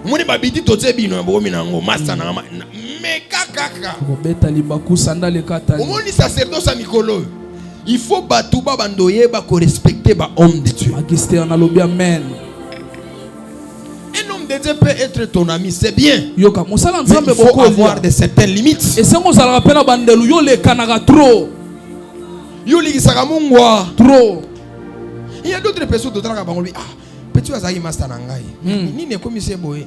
Moni babidi toze bino bo minango master na mais kaka. kobeta libaku sandale kata Au monde sacerdoce à mikolo. Il faut batuba bandoye ba ko respecter ba homme de Dieu. magister na lobi amen Un homme de Dieu peut être ton ami, c'est bien. yoka mosala Mais nzambe il faut bokolia avoir de certaines limites. esengo ozalaka mpe na bandelu yo lekanaka trop Yo likisaka mungwa. trop Il y a d'autres personnes qui ont dit ah, petit azaki master na ngai. Ni ne komi se boye.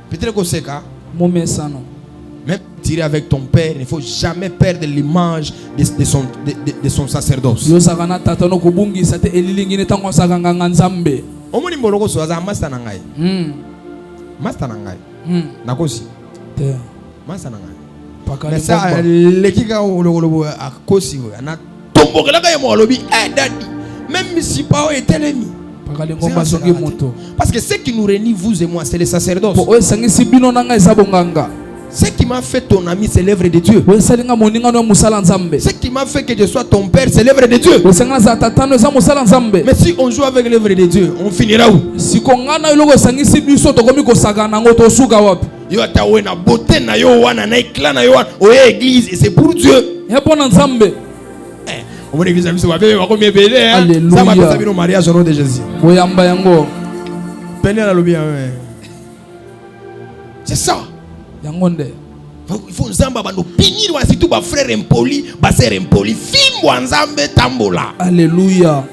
Peut-être que c'est ça. momesano Même tirer avec ton père, il ne faut jamais perdre l'image de son sacerdoce. yo ozalaka na tata no kobungisa te elilingini ntango asaka nganga nzambe Omoni mboloko so aza master na ngai. Master na ngai. Nakosi. te Master na ngai. pakali Mais ça lekika olokolobo akosi na tombokelaka ye mo lobi daddy. Même si pas etelemi. pakali ngomba zongi moto Parce que ce qui nous réunit vous et moi c'est le sacerdoce. po oyo esangisi bino na ngai eza bonganga Ce qui m'a fait ton ami c'est l'œuvre de Dieu. oyo esalinga moningano ya mosala nzambe Ce qui m'a fait que je sois ton père c'est l'œuvre de Dieu. oyo esanga nazala tatano eza mosala nzambe Mais si on joue avec l'œuvre de Dieu, on finira où? siko ngai na eloko esangisi biso tokomi kosaka nango tosuka wapi Yo ata we na beauté na yo wana na éclat na yo wana oye église et c'est pour Dieu. ya mpo na nzambe On va église amisi wa bébé wa komi belé hein. Alléluia. Ça m'a fait un mariage au nom de Jésus. boyamba yango Peine la lobby hein. C'est ça. yango nde Il faut nzamba bando pinir wa surtout ba frère impoli, ba sœur impoli, fimbo nzambe tambola. alleluya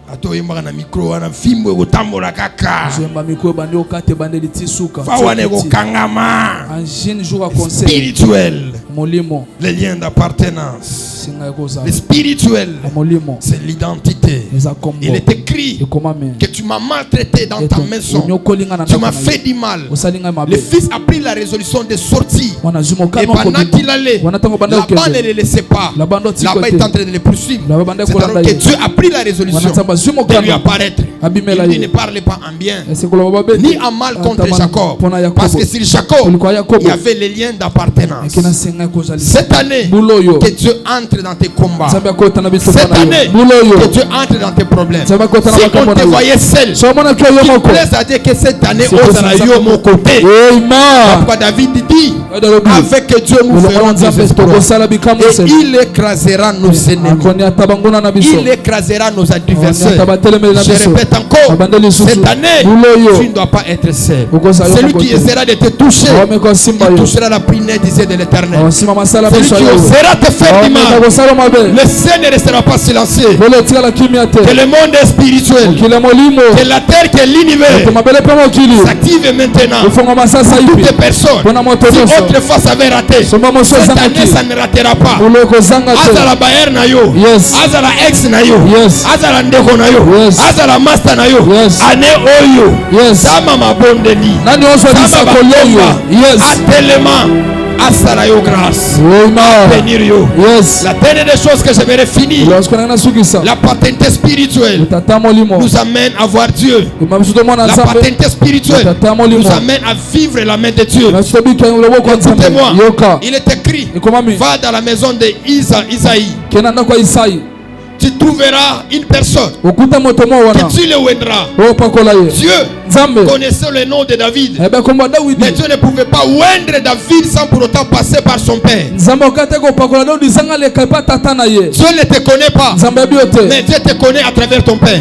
Ato yemba na micro wana fimbo go tambola kaka. zoyemba mikro ebandi okate ebandeli ti suka Fa wana go kangama. un jeune jour à conseil Spirituel. molimo Les liens d'appartenance. singa ekozala Le spirituel. ya molimo C'est l'identité. eza kombo Il est écrit ekomami que tu m'as maltraité dans ta maison. onyokolinga na Tu ndako m'as na fait yo. du mal. osalinga Le mabe fils a pris la résolution de sortir. mwana azwi Et mokano pendant qu'il allait, wana ntango banda là-bas ne le laissait pas. Là-bas, on dit Là-bas, côté. il est en train de le poursuivre. Là-bas, banda C'est alors kolanda que ye. Dieu a pris la résolution wana nzambe azwi de lui mokano apparaître. abimela Il ye ne parle pas en bien esekoloba babe ni en mal contre Jacob. mpona Parce que sur Jacob, Kolikoya Yakobo. il y avait les liens d'appartenance. ekena senga ekozali Cette année, mbula oyo que Dieu entre dans tes combats. nzambe akota na biso Cette mpona yo année, mbula que oyo Dieu entre dans tes problèmes. nzambe akota na Si makambo on na te yo voyait seul, so omonaki yo il moko plaise à dire que cette année, C'est on sera possible. yo mon côté. amen Pourquoi David dit, Adalobi. avec Dieu nous Eloko ferons na des nzambe exploits. tokosala bikambo Et sele il écrasera nos ennemis. akoni atabanguna na biso Il écrasera nos Akoni adversaires. atabatelemeli na Je biso répète encore, abande lisusu cette année, mbula oyo tu ne dois pas être seul. Okosa yo Celui moko qui te. essaiera de te toucher, aome kosimba il yo touchera la prière de l'Éternel. osima masala Celui biso qui yo osera te faire du aome mal, kosala mabe le ciel ne restera pas silencieux. bolo etikala kimia te Que le monde est spirituel, mokili molimo que la terre, que l'univers to mabele mpe mokili s'active maintenant. efongo masasa Toutes ipi les personnes, mpona moto si nyonso autrefois ça avait raté, somba moso cette année ezangaki ça ne ratera pas. bolo ekozanga te Azala baer na yo, Yes. azala ex na yo, Yes. azala ndeko na yo, Yes. azala master na yo, Yes. ane oyo, Yes. sama mabondeli, nani oso sama disakoli oyo bakofa, yes atelema, Asala yo grâce. Amen. Bénir yo. Yes. La dernière des choses que j'aimerais finir, la paternité spirituelle nous amène à voir Dieu. La paternité spirituelle nous amène à vivre la main de Dieu. Écoutez-moi, il est écrit, va dans la maison d'Isaïe. Tu trouveras une personne que tu le oindras. Dieu connaissait le nom de David, mais Dieu ne pouvait pas oindre David sans pour autant passer par son père. Dieu ne te connaît pas, mais Dieu te connaît à travers ton père.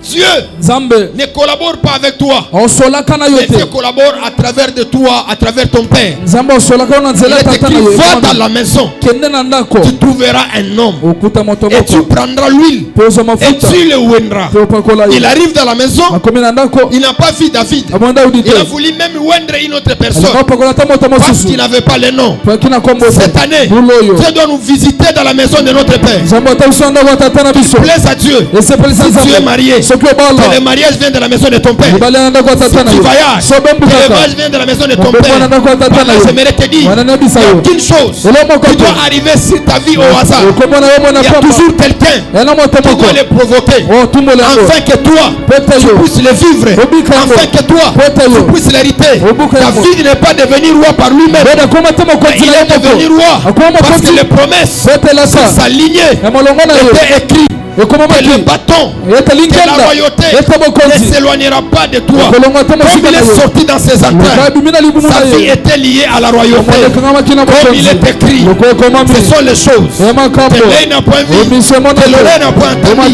Dieu ne collabore pas avec toi, mais Dieu collabore à travers de toi, à travers ton père. Il est écrit, va dans la maison, tu trouveras un homme et tu prendras l'huile et tu le oindras. Il arrive dans la maison, il n'a pas vu David, il a voulu même oindre une autre personne parce qu'il n'avait pas le nom. Cette année, Dieu doit nous visiter dans la maison de notre père. Tu plaises à Dieu. Si tu es marié, que le mariage vient de la maison de ton père. Si tu voyages, que l'élevage vient de la maison de ton père. J'aimerais te dire, il n'y a aucune chose qui doit arriver sur ta vie au hasard. Il y a toujours quelqu'un qui doit le provoquer, afin que toi tu puisses le vivre, afin que toi tu puisses l'hériter. David n'est pas devenu roi par lui-même, il est devenu roi parce que les promesses sur sa lignée étaient écrites. Et le bâton de la royauté ne s'éloignera pas de toi. Comme il est sorti dans ses entrailles, sa vie était liée à la royauté. Comme il est écrit, ce sont les choses que l'œil n'a point vu, que l'oreille n'a point entendu,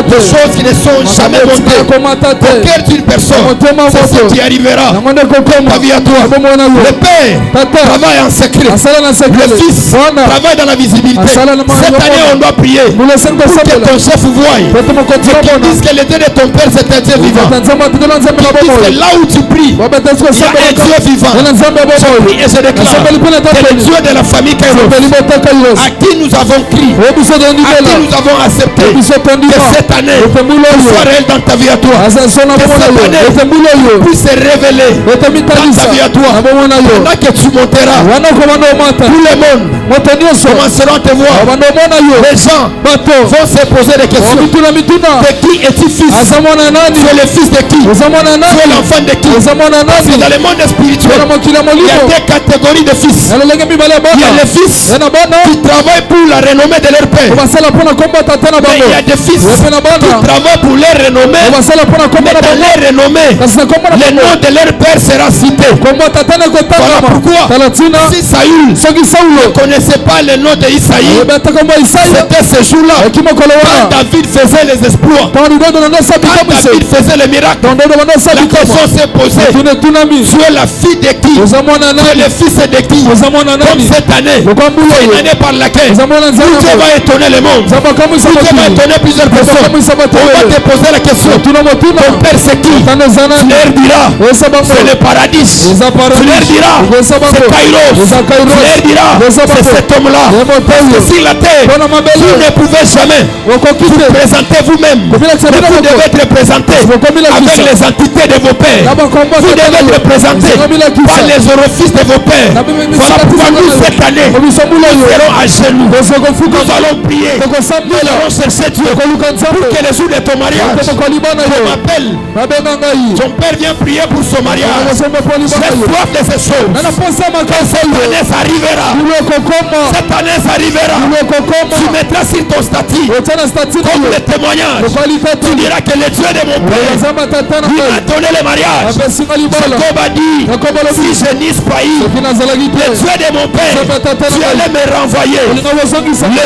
des choses qui ne sont jamais montées au cœur d'une personne. C'est ce qui arrivera dans ta vie à toi. Le Père travaille en secret, le Fils travaille dans la visibilité. Cette année on doit prier pour que ton chef voie, qui disent que le Dieu de ton père c'est un Dieu vivant, qui disent que là où tu pries il y a un Dieu vivant. Je prie et je déclare que le Dieu de la famille Kairos, à qui nous avons crié, à qui nous avons accepté, que cette année soit réel dans ta vie à toi, que cette année puisse se révéler dans ta vie à toi. Pendant que tu monteras, tout le monde commenceront à te voir. Les gens vont se poser des questions. De qui es-tu fils? Tu es le fils de qui? Tu es l'enfant de qui? Parce que dans le monde spirituel, il y a deux catégories de fils. Il y a les fils qui travaillent pour la renommée de leur père, mais il y a des fils qui travaillent pour leur renommée, mais dans leur renommée le nom de leur père sera cité. Voilà pourquoi si Saül ne connaissait pas le nom d'Isaïe, c'était ce jour-là quand David faisait les exploits, quand David faisait les miracles, la question s'est posée, tu es la fille de qui? Tu es le fils de qui? Comme cette année, c'est une année par laquelle Dieu va étonner le monde, Dieu va étonner plusieurs personnes. On va te poser la question, ton père c'est qui? Tu leur diras c'est le paradis, tu leur diras c'est Kairos, tu leur diras c'est cet homme-là. Parce que sur la terre, vous ne pouvez jamais vous présenter vous-même, mais vous devez être présenté avec les entités de vos pères. Vous devez être présenté par les orifices de vos pères. Voilà pourquoi nous cette année nous serons à genoux, nous allons prier, nous allons chercher Dieu pour que le jour de ton mariage, on m'appelle, ton père vient prier pour son mariage. J'ai soif de ces choses. Quand cette année s'arrivera, cette année s'arrivera, tu mettras sur ton statut comme le témoignage, tu diras que le Dieu de mon père lui a donné le mariage. Jacob a dit, si je n'eusse pas eu le Dieu de mon père, tu allais me renvoyer le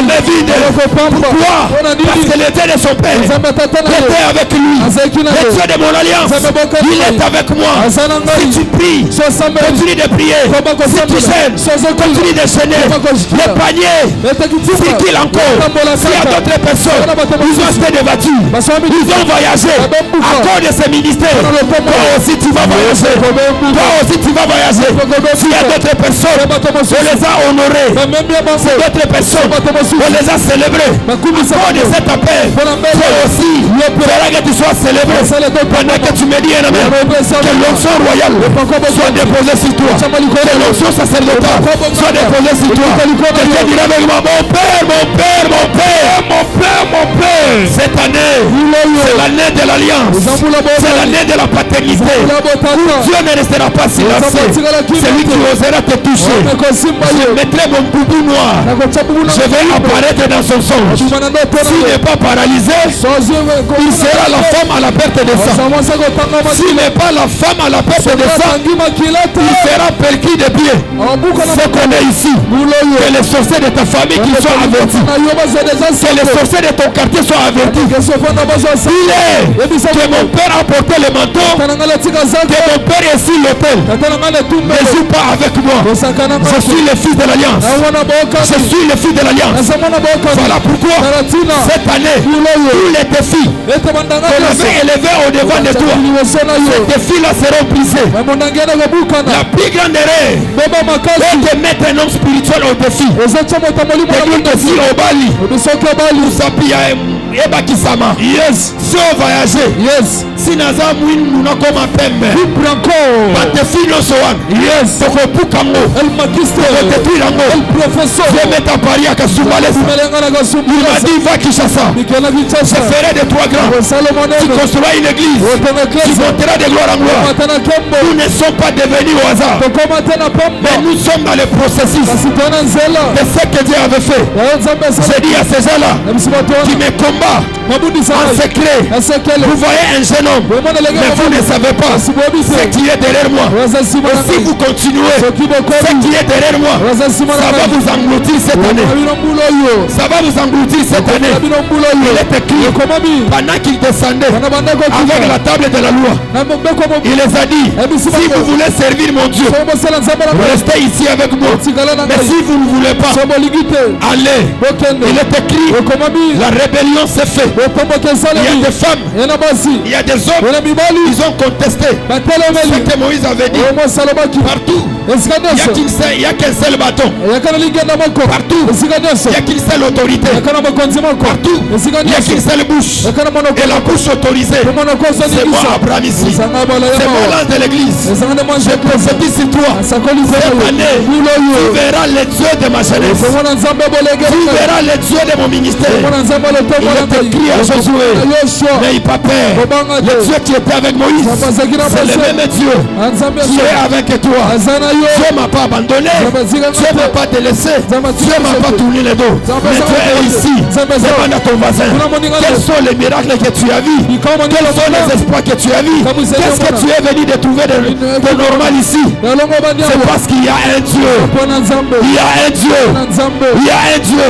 main vide. Pourquoi? Parce que le Dieu de son père était avec lui. Le Dieu de mon alliance, il est avec moi. Si tu pries, continue de prier. Si tu gênes, continue de gêner. Le panier, c'est qu'il encore. S'il y a d'autres personnes Ils ont acheté des voitures. Ils ont voyagé à cause de ces ministères. Toi aussi tu vas voyager. Toi aussi tu vas voyager. S'il y a d'autres personnes, on les a honorés. C'est d'autres personnes, on les a célébrés. À cause de cet appel, toi aussi, il faudra que tu sois célébré. Pendant que tu me dis un amen, que l'onction royale soit déposée sur toi. Que l'onction sacerdotale soit déposée sur toi. Quelqu'un dira avec moi, mon père, mon père, mon père, mon père, mon père. Cette année, c'est l'année de l'alliance. C'est l'année de la paternité. Dieu ne restera pas silencieux. C'est lui qui osera te toucher. Je mettrai mon boubou noir. Je vais apparaître dans son songe. S'il n'est pas paralysé, il sera la femme à la perte de sang. S'il n'est pas la femme à la perte de sang, il sera perquis de pied. Ce qu'on est ici, que les sorciers de ta famille qui soient avertis, que les sorciers de ton quartier soient avertis. Il est que mon père a porté le manteau, que mon père est sur l'autel. Ne joue pas avec moi. Je suis le fils de l'alliance. Je suis le fils de l'alliance. Voilà pourquoi cette année, tous les défis qu'on avait élevés au devant de toi, ces défis-là seront brisés. La plus grande erreur est de mettre un homme spirituel au défi. De dire aussi au Bali, yes, si on voyageait, yes, si naza mouine nous n'avons comme un pembe, but the fin of one, yes, so for Pukango, el magister, le détruirango, el professeur, je mets à Paris à Kasumbalesa, il m'a dit va Kinshasa, je ferai de toi grand, tu construiras une église, tu monteras de gloire en gloire. Nous ne sommes pas devenus au hasard, mais nous sommes dans le processus de ce que Dieu avait fait. J'ai dit à ces gens-là qui me combattent en secret, vous voyez un jeune homme, mais vous ne savez pas ce qui est derrière moi. Et si vous continuez, ce qui est derrière moi, ça va vous engloutir cette année. Ça va vous engloutir cette année. Il est écrit, pendant qu'il descendait avec la table de la loi, il les a dit, si vous voulez servir mon Dieu, restez ici avec moi. Mais si vous ne voulez pas, allez. Il est écrit, la rébellion s'est faite. Il y a des femmes, il y a des hommes, ils ont contesté ce que Moïse avait dit. Partout, il n'y a qu'un seul bâton. Partout, il n'y a qu'une seule autorité. Partout, il n'y a qu'une seule bouche. Et la bouche autorisée, c'est moi Abraham ici. C'est moi l'ange de l'église. Je prophétise sur toi. Cette année, tu verras les dieux de ma jeunesse. Tu verras les dieux de mon ministère. Il est écrit à Josué, n'ayez pas peur. Le Dieu qui était avec Moïse, c'est le même Dieu qui est avec toi. Dieu ne m'a pas abandonné, Dieu ne m'a pas délaissé, Dieu ne m'a pas tourné le dos. Mais Dieu est ici. Demande à ton voisin, quels sont les miracles que tu as vus? Quels sont les espoirs que tu as vus? Qu'est-ce que tu es venu de trouver de normal ici? C'est parce qu'il y a un Dieu. Il y a un Dieu. Il y a un Dieu.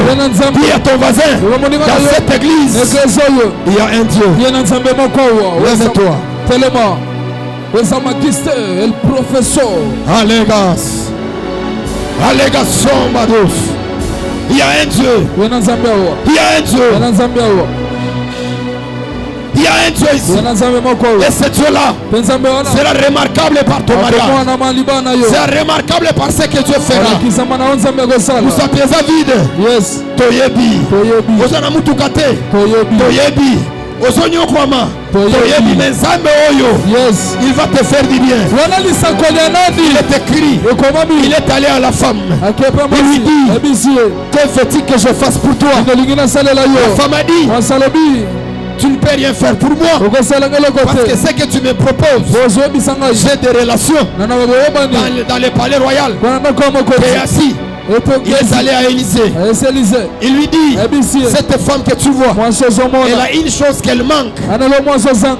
Dis à ton voisin, dans cette église, il y a un Dieu. Lève-toi. Tellement. Le magister, le professeur. Allégas. Allégas sombados. Il y a un Dieu. Il y a un Dieu. Il y a un Dieu ici. Et ce Dieu-là sera remarquable par ton mariage. C'est remarquable par ce que Dieu fera. Vous appelez ça vide. Yes. Toyebi. Vous en avez tout gâté. Toyebi. Yes. Il va te faire du bien. Il est écrit. Il est allé à la femme. Il lui dit, que veux-tu que je fasse pour toi? La femme a dit, tu ne peux rien faire pour moi. Parce que ce que tu me proposes, j'ai des relations dans le palais royal. Tu es assis. Il est allé à Élysée. Il lui dit, cette femme que tu vois, elle a une chose qu'elle manque.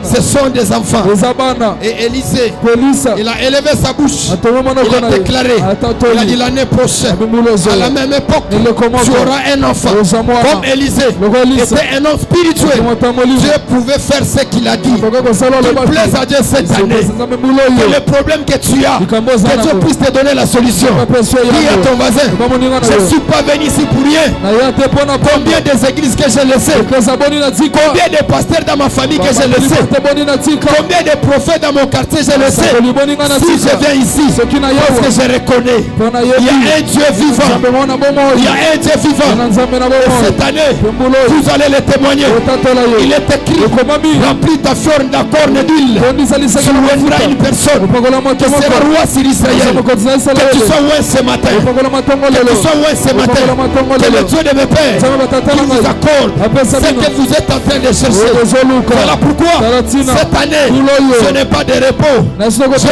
Ce sont des enfants. Et Élysée, il a élevé sa bouche. Il a déclaré, il a dit l'année prochaine, à la même époque, tu auras un enfant. Comme Élysée était un homme spirituel, Dieu pouvait faire ce qu'il a dit. Qu'il plaise à Dieu cette année. Que le problème que tu as, que Dieu puisse te donner la solution. Dis à ton voisin, Je ne suis pas venu ici pour rien. Combien des églises que j'ai laissées? Combien de pasteurs dans ma famille que j'ai laissés? Combien de prophètes dans mon quartier j'ai laissé? Si je viens ici, parce que je reconnais, il y a un Dieu vivant. Il y a un Dieu vivant. Et cette année, vous allez le témoigner. Il est écrit, remplis ta forme d'accorne d'huile. Tu loueras une personne qui sera roi sur Israël. Que tu sois loin ce matin. Que tu sois loin ce matin. Que le Dieu de mes pères qui vous accorde ce que vous êtes en train de chercher. Voilà pourquoi cette année, je n'ai pas de repos. Je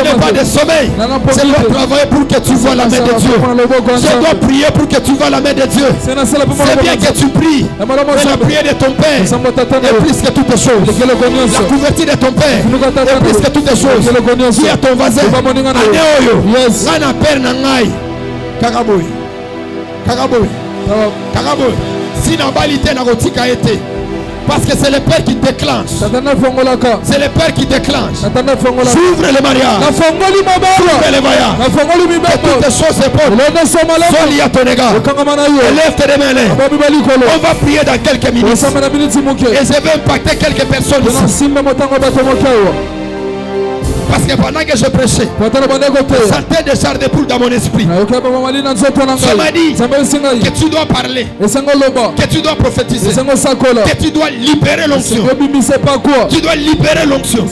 n'ai pas de sommeil. Je dois travailler pour que tu vois la main de Dieu. Je dois prier pour que tu vois la main de Dieu. C'est bien que tu pries. Mais la prière de ton Père est plus que toutes les choses. La couverture de ton Père est plus que toutes les choses. Dis à ton voisin, Aneoyo, Nana Père Nangai, Kagaboy, Kagaboy, Kagaboy. Si Nabalité n'a pas été. Parce que c'est le Père qui déclenche. C'est le Père qui déclenche. J'ouvre le mariage. J'ouvre le voyage. Que toutes les choses se portent. Sois lié à ton égard. Élève tes mains. On va prier dans quelques minutes. Et je vais impacter quelques personnes ici. Parce que pendant que je prêchais, je sentais des chars de poule dans mon esprit. Ça m'a dit que tu dois parler, que tu dois prophétiser, que tu dois libérer l'onction. Tu dois libérer l'onction.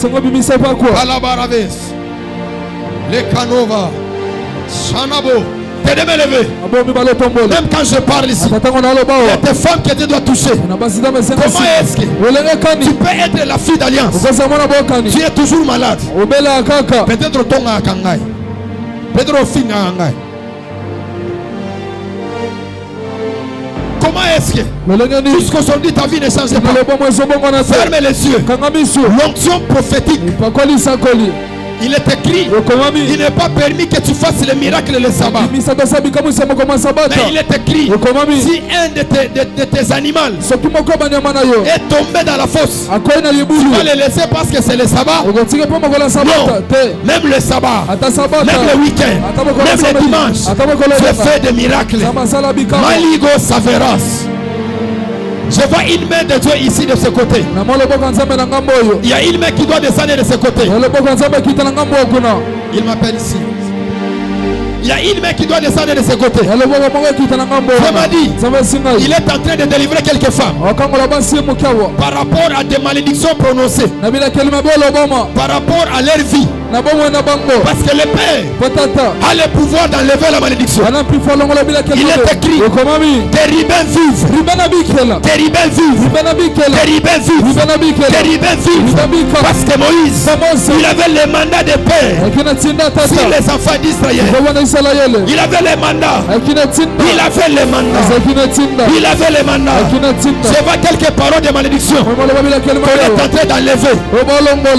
Alabaraves, les Canova, Shanabo. Tes deux mains levées. Même quand je parle ici, il y a des femmes que tu dois toucher. Comment est-ce que tu peux être la fille d'alliance? Tu es toujours malade. Peut-être ton kangai. Peut-être au fin kangai. Comment est-ce que jusqu'aujourd'hui ta vie ne change pas? Ferme les yeux. L'onction prophétique. Il est écrit, il n'est pas permis que tu fasses le miracle le sabbat. Mais il est écrit, si un de tes animaux est tombé dans la fosse, tu vas le laisser parce que c'est le sabbat? Non, même le sabbat, même le week-end, même le dimanche, je fais des miracles. Maligo Saveras. Je vois une main de Dieu ici de ce côté. Il y a une main qui doit descendre de ce côté. Il m'appelle ici. Il y a une main qui doit descendre de ce côté. Je m'a dit, il est en train de délivrer quelques femmes par rapport à des malédictions prononcées, par rapport à leur vie. Parce que le Père a le pouvoir d'enlever la malédiction. Il est écrit, tes ribens vivent, tes ribens vivent, tes ribens vivent, tes ribens vivent. Parce que Moïse, il avait le mandat de Père sur les enfants d'Israël. Il avait les mandats. Il avait les mandats. Il avait les mandats. Je vois quelques paroles de malédiction qu'on est en train d'enlever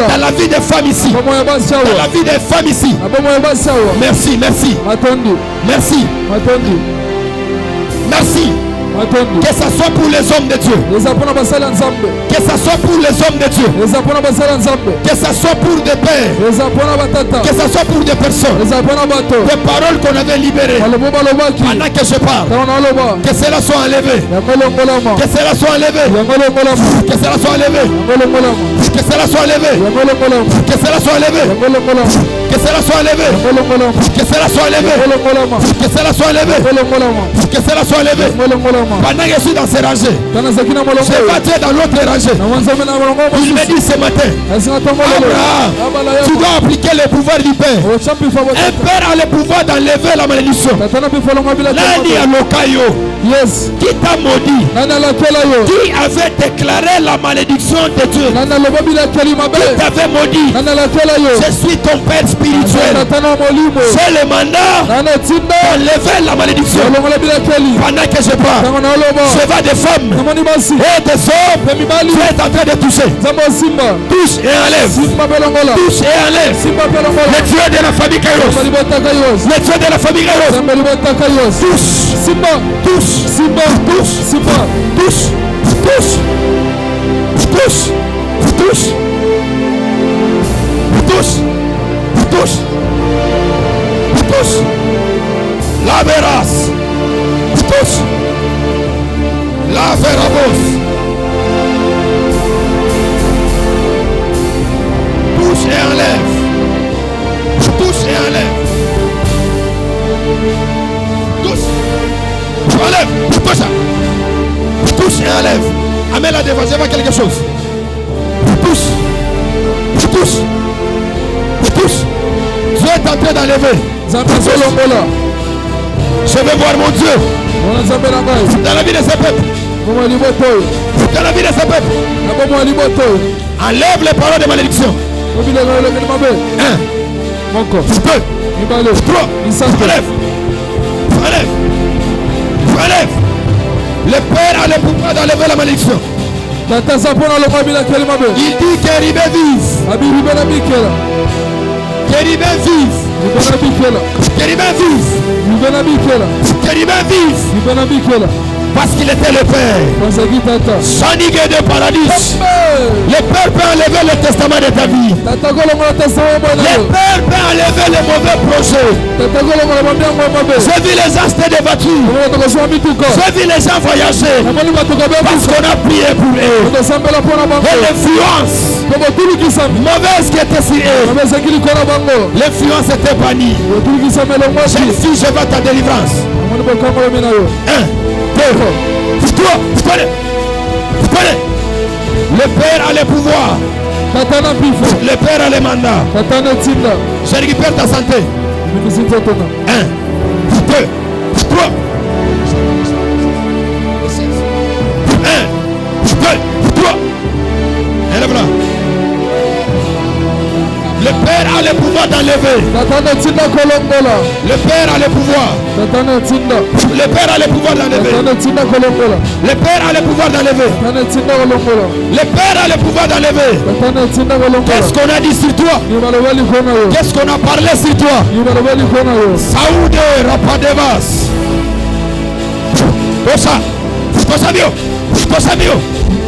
dans la vie des femmes ici. Dans la vie des femmes ici. Merci, merci. Merci. Merci. Que ça soit pour les hommes de Dieu. Que ça soit pour les hommes de Dieu. Que ça soit pour des pères. Que ça soit pour des personnes. Des paroles qu'on avait libérées. Pendant que je parle. Que cela soit enlevé. Que cela soit enlevé. Que cela soit enlevé. Que cela soit enlevé. Que cela soit enlevé. Que cela soit enlevé. Que cela soit enlevé. Que cela soit enlevé. Que cela soit enlevé. Pendant que je suis dans ces rangées, je vais entrer dans l'autre rangée. Il me dit ce matin, Abraham, tu dois appliquer le pouvoir du Père. Un Père a le pouvoir d'enlever la malédiction. Nani a lokayo. Qui t'a maudit? Qui avait déclaré la malédiction de Dieu? Qui t'avait maudit? Je suis ton Père spirituel. J'ai le mandat d'enlever la malédiction. Pendant que je parle, je vois des femmes et des hommes. Tu es en train de toucher. Touche et enlève. Touche et enlève. Le Dieu de la famille Kairos. Le Dieu de la famille Kairos. Touche. Touche. Touche. Touche. Touche. Touche. Touche. Touche. Touche. Touche. La verras. Touche et enlève. Touche et enlève. Touche. Enlève. Touche. Touche et enlève. Amène-la devant. Je vois quelque chose. Touche. Touche. Touche. Dieu est en train d'enlever. Je veux voir mon Dieu dans la vie de ce peuple. Dans la vie de ce peuple. Enlève les paroles de malédiction. 1, 2, 3. Enlève. Enlève. Enlève. Le Père a le pouvoir d'enlever la malédiction. Il dit qu'Éribé vive. Qu'Éribé vive. Qu'Éribé vive. Qu'Éribé vive. Parce qu'il était le Père. Sanigué de paradis. Le Père peut enlever le testament de ta vie. Le Père peut enlever les mauvais projets. J'ai vu les gens se débattus. J'ai vu les gens voyager. Parce qu'on a prié pour eux. Et l'influence mauvaise qui était sur eux. L'influence était bannie. Jeune fille, je veux ta délivrance. 1, 2, 3. Le Père a le pouvoir. Le Père a le mandat. Je récupère ta santé. 1, 2, 3. 1, 2, 3. Élève-la. Le Père a le pouvoir d'enlever. Le Père a le pouvoir. Le Père a le pouvoir d'enlever. Le Père a le pouvoir d'enlever. Le Père a le pouvoir d'enlever. Qu'est-ce qu'on a dit sur toi? Qu'est-ce qu'on a parlé sur toi? Saoudé Rapadevas.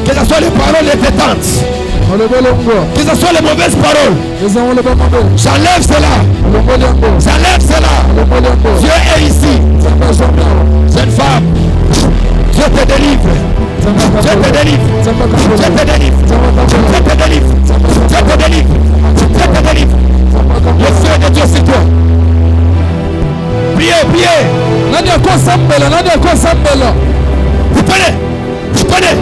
Que ce soit les paroles de tes tantes, que ce soit les mauvaises paroles, j'enlève cela. J'enlève cela. Dieu est ici. Jeune femme, Dieu te délivre. Dieu te délivre. Dieu te délivre. Dieu te délivre. Dieu te délivre. Dieu te délivre. Le feu de Dieu sur toi. Priez, priez. Vous connaissez.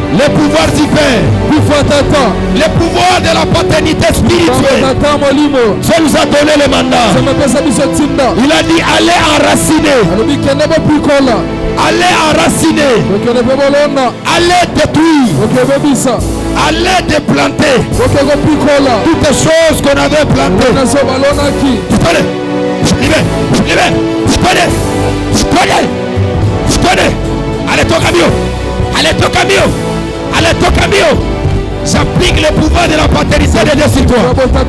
Le pouvoir du Père, le pouvoir de la paternité spirituelle. Dieu nous a donné le mandat. Il a dit allez enraciner. Allez enraciner. Allez détruire. Allez déplanter toutes les choses qu'on avait plantées. Allez, toca mieux. Allez, toca mieux. Allez, toca mieux. J'applique le pouvoir de la paternité de Dieu sur toi. Toca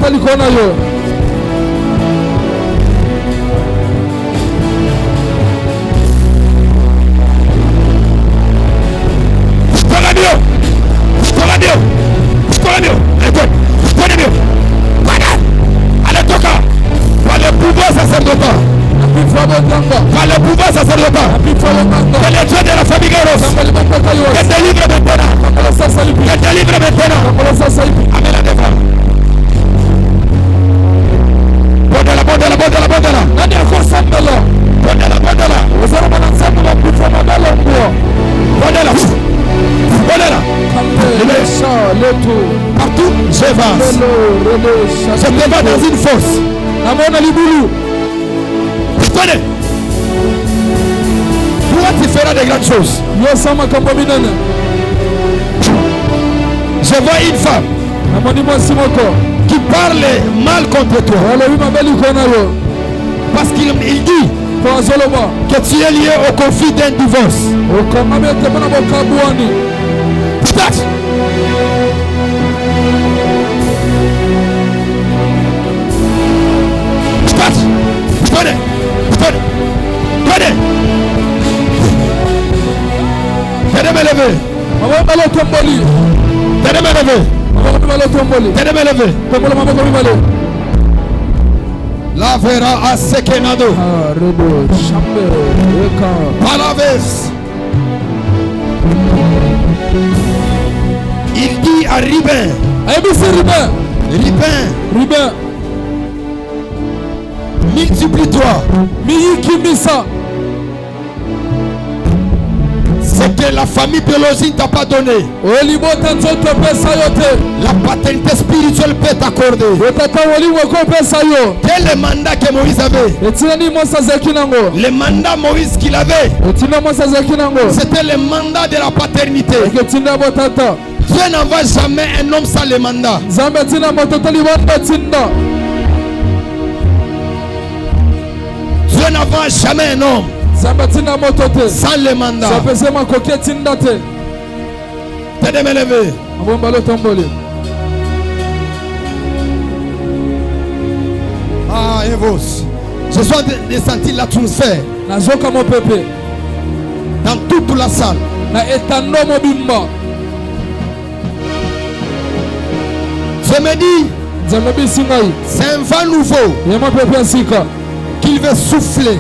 mieux. Toca mieux. Toca mieux. Allez, toca mieux. Allez, toca. Par le pouvoir sacerdotal. Par le pouvoir sacerdotal. Que le Dieu de la famille Garos te délivre maintenant. Te délivre maintenant. Amen la devant. Bondela. Partout, j'avance. Je te vois dans une fosse. Connais. Toi tu feras de grandes choses. Je vois une femme qui parle mal contre toi. Parce qu'il dit que tu es lié au conflit d'un divorce. La vera a sekenado. Palave Yes. Il dit à Ribin, Ribin, multiplie-toi. C'est que la famille biologique ne t'a pas donné. La paternité spirituelle peut t'accorder. Quel est le mandat que Moïse avait? Le mandat Moïse qu'il avait, c'était le mandat de la paternité. Dieu n'envoie jamais un homme sans le mandat. Dieu n'envoie jamais un homme sans le mandat. T'es de me lever. Ah, Evos. Je suis en train de sentir l'atmosphère dans toute la salle. Je me dis, c'est un vent nouveau qu'il veut souffler.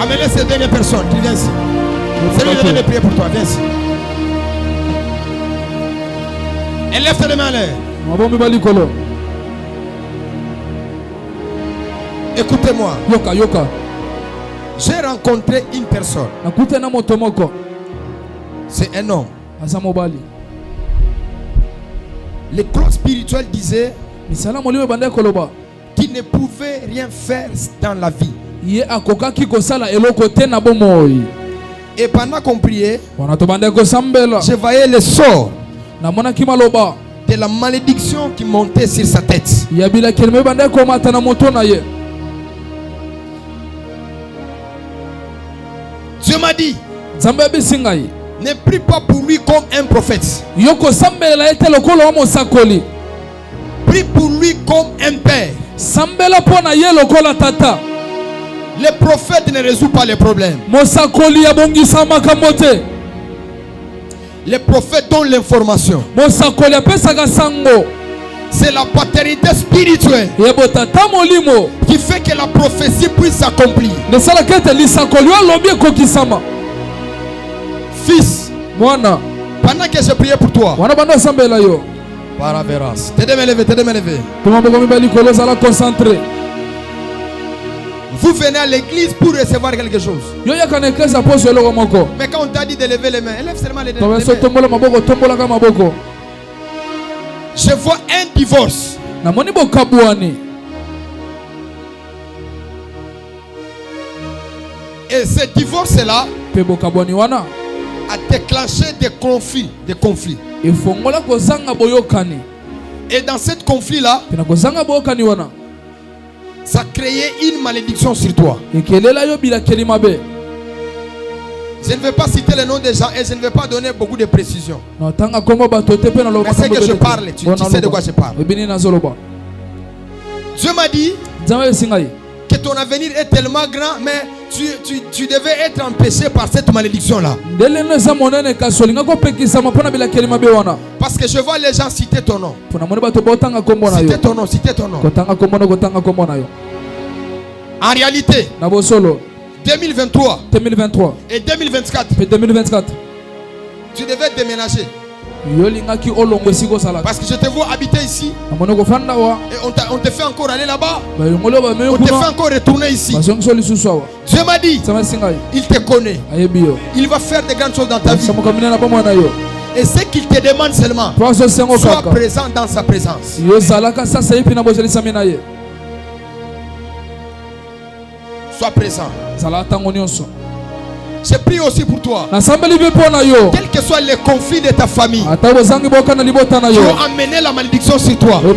Amenez ces dernières personnes qui viennent ici. C'est lui qui vient de prier pour toi. Viens ici. Élève tes mains en l'air. Écoutez-moi. J'ai rencontré une personne. C'est un homme. Les cloches spirituelles disaient qu'il ne pouvait rien faire dans la vie. Et pendant qu'on priait, je voyais le sort de la malédiction qui montait sur sa tête. Dieu m'a dit, ne prie pas pour lui comme un prophète. Prie pour lui comme un père. Le prophète ne résout pas les problèmes. Les prophètes donnent l'information. C'est la paternité spirituelle qui fait que la prophétie puisse s'accomplir. Fils, pendant que je priais pour toi, Paraveras, t'es de me lever. Vous venez à l'église pour recevoir quelque chose. Mais quand on t'a dit de lever les mains, lève seulement les mains. Je vois un divorce. Et ce divorce-là a déclenché des conflits. Et dans ce conflit-là, ça a créé une malédiction sur toi. Je ne vais pas citer le nom des gens et je ne vais pas donner beaucoup de précisions. Mais c'est que je parle, tu sais de quoi je parle. Dieu m'a dit que ton avenir est tellement grand, mais tu devais être empêché par cette malédiction-là. Parce que je vois les gens citer ton nom. Citer ton nom, citer ton nom. En réalité, 2023 et 2024, tu devais déménager. Parce que je te vois habiter ici. Et on te fait encore aller là-bas. On te fait encore retourner ici. Dieu m'a dit, il te connaît. Il va faire des grandes choses dans ta vie. Et ce qu'il te demande seulement, sois présent dans sa présence. Sois présent. Je prie aussi pour toi. Quel que soit le conflit de ta famille qui ont amené la malédiction sur toi, ça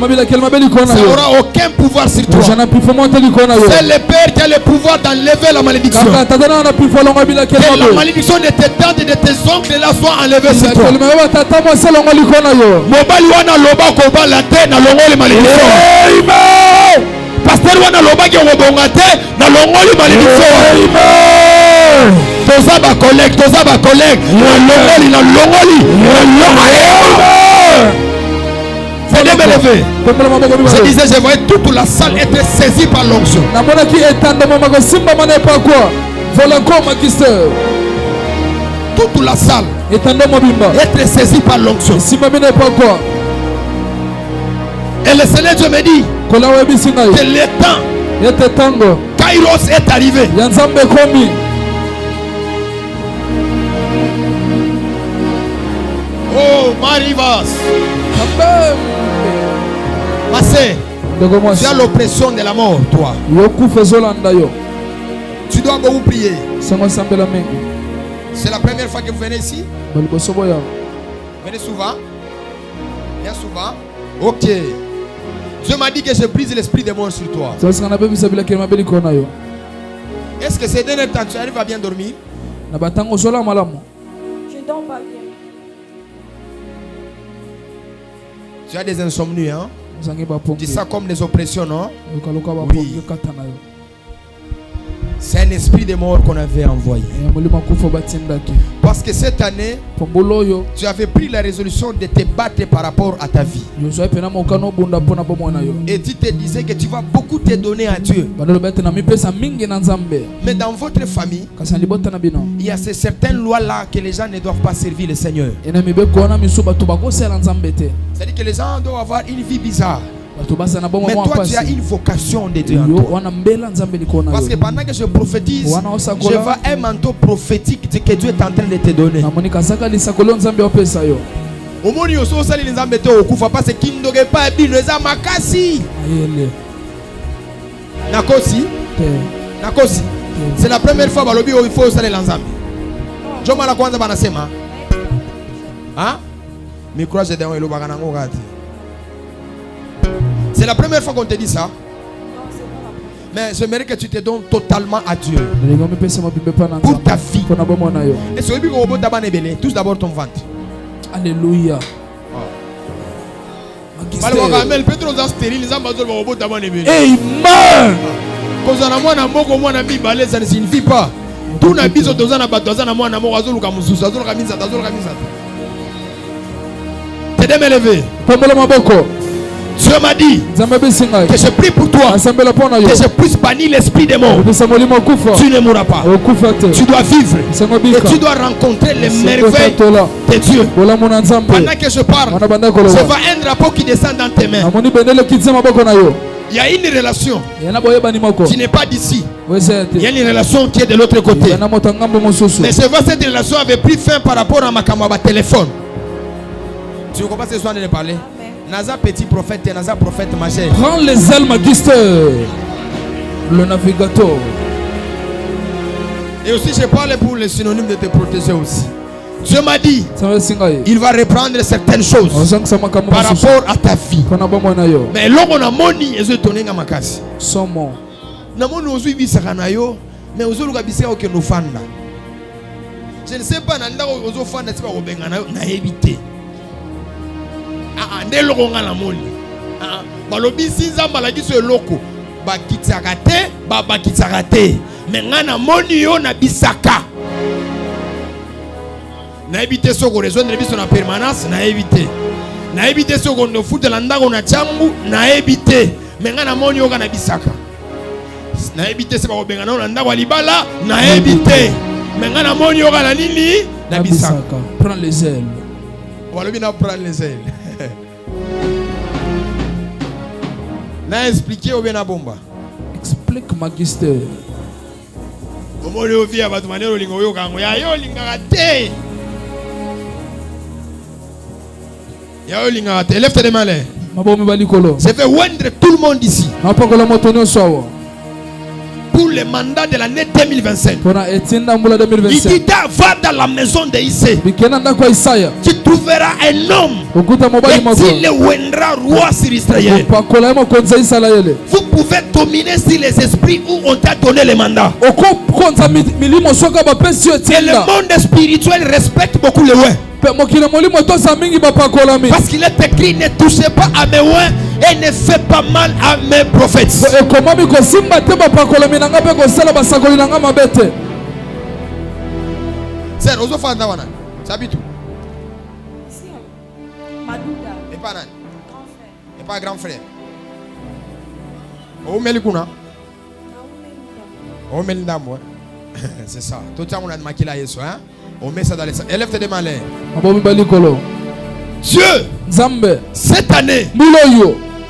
n'aura aucun pouvoir sur toi. C'est le Père qui a le pouvoir d'enlever la malédiction. Que la malédiction de tes tantes et de tes oncles là soit enlevée sur toi. Pasteur wana lobaki ngobonga te na longoli malédiction. Toza ba collègue na longoli. Venez me lever. Je disais, je voyais toute la salle être saisie par l'onction. Toute la salle être saisie par l'onction. Et le Seigneur Dieu me dit que le temps Kairos est arrivé. Oh, Marivas. Massé, tu as l'oppression de la mort, toi. Tu dois beaucoup prier. C'est la première fois que vous venez ici? Venez souvent? Bien souvent? Ok. Dieu m'a dit que je brise l'esprit de mort sur toi. Est-ce que ces derniers temps tu arrives à bien dormir? Je dors pas bien. Tu as des insomnies, hein? Dis ça comme des oppressions, non? Oui. C'est un esprit de mort qu'on avait envoyé. Parce que cette année, tu avais pris la résolution de te battre par rapport à ta vie. Et tu te disais que tu vas beaucoup te donner à Dieu. Mais dans votre famille, il y a ces certaines lois-là que les gens ne doivent pas servir le Seigneur. C'est-à-dire que les gens doivent avoir une vie bizarre. Mais toi tu as une vocation de Dieu en toi. Parce que pendant que je prophétise, je vois un manteau prophétique que Dieu est en train de te donner. C'est la première fois que il faut saler l'ensemble. Je m'en kwanza banasema. Hein? Micro je donne le baganango gati. C'est la première fois qu'on te dit ça. Mais j'aimerais que tu te donnes totalement à Dieu pour ta vie. Et celui qui est touche d'abord ton ventre. Alléluia. Amen. Ça ne signifie pas. Tout n'a pas Dieu m'a dit que je prie pour toi, que je puisse bannir l'esprit des morts. Tu ne mourras pas. Tu dois vivre et tu dois rencontrer les merveilles de Dieu. Pendant que je parle, je vois un drapeau qui descend dans tes mains. Il y a une relation qui n'est pas d'ici. Il y a une relation qui est de l'autre côté. Mais je vois cette relation avait pris fin par rapport à ma caméra téléphone. Tu comprends ce soir de parler? Naza petit prophète et Naza prophète majeur. Prends les ailes, magister. Le navigateur. Et aussi je parle pour les synonymes de te protéger aussi. Dieu m'a dit, il va reprendre certaines choses par rapport à ta vie. Mais là on a moni et je tourne à ma casse. Somo. Na moni ozu ibisaka na yo, mais ozu lukabiseka ke no fanda. Je ne sais pas nanda ozu fanda tiba obenga na éviter. Ndelo nga la moni. Balobi sinza malaki so loko. Ba kitsakate, ba kitsakate. Mais nga na moni yo na bisaka. Na éviter ce qu'on résout biso na permanence, na éviter. Na éviter ce qu'on fout de landako na chambu, na éviter. Mais nga na moni yo na bisaka. Na éviter ce ba obenga na ndako libala, na éviter. Mais nga na moni yo na nini? Na bisaka. Prends les ailes. Balobi na prendre les ailes. Na expliquer au bien à bomba. Explique magister. Comment le vie à votre manière lingo yo kango ya yo lingaka te. Ya yo lingaka te. Lève tes mains là. Mabomi balikolo. Je vais oindre tout le monde ici. Apakola motonyo sawa. Pour le mandat de l'année 2025. Il dit va dans la maison de Issé. Tu trouveras un homme et il le oindra roi sur Israël. Vous pouvez dominer sur les esprits où on t'a donné le mandat. Et le monde spirituel respecte beaucoup les ouins. Parce qu'il est écrit, ne touchez pas à mes ouins et ne fais pas mal à mes prophètes. C'est Rozo Fandawana. Ça habite où? Ici, Madouda. Et pas nan. Grand frère. Papa, grand frère. Oh, Melikuna. Oh, Melindamo. C'est ça. Tout le temps, on a demandé qu'il a Yesu. On met ça dans les... Élève tes mains. Dieu, cette année,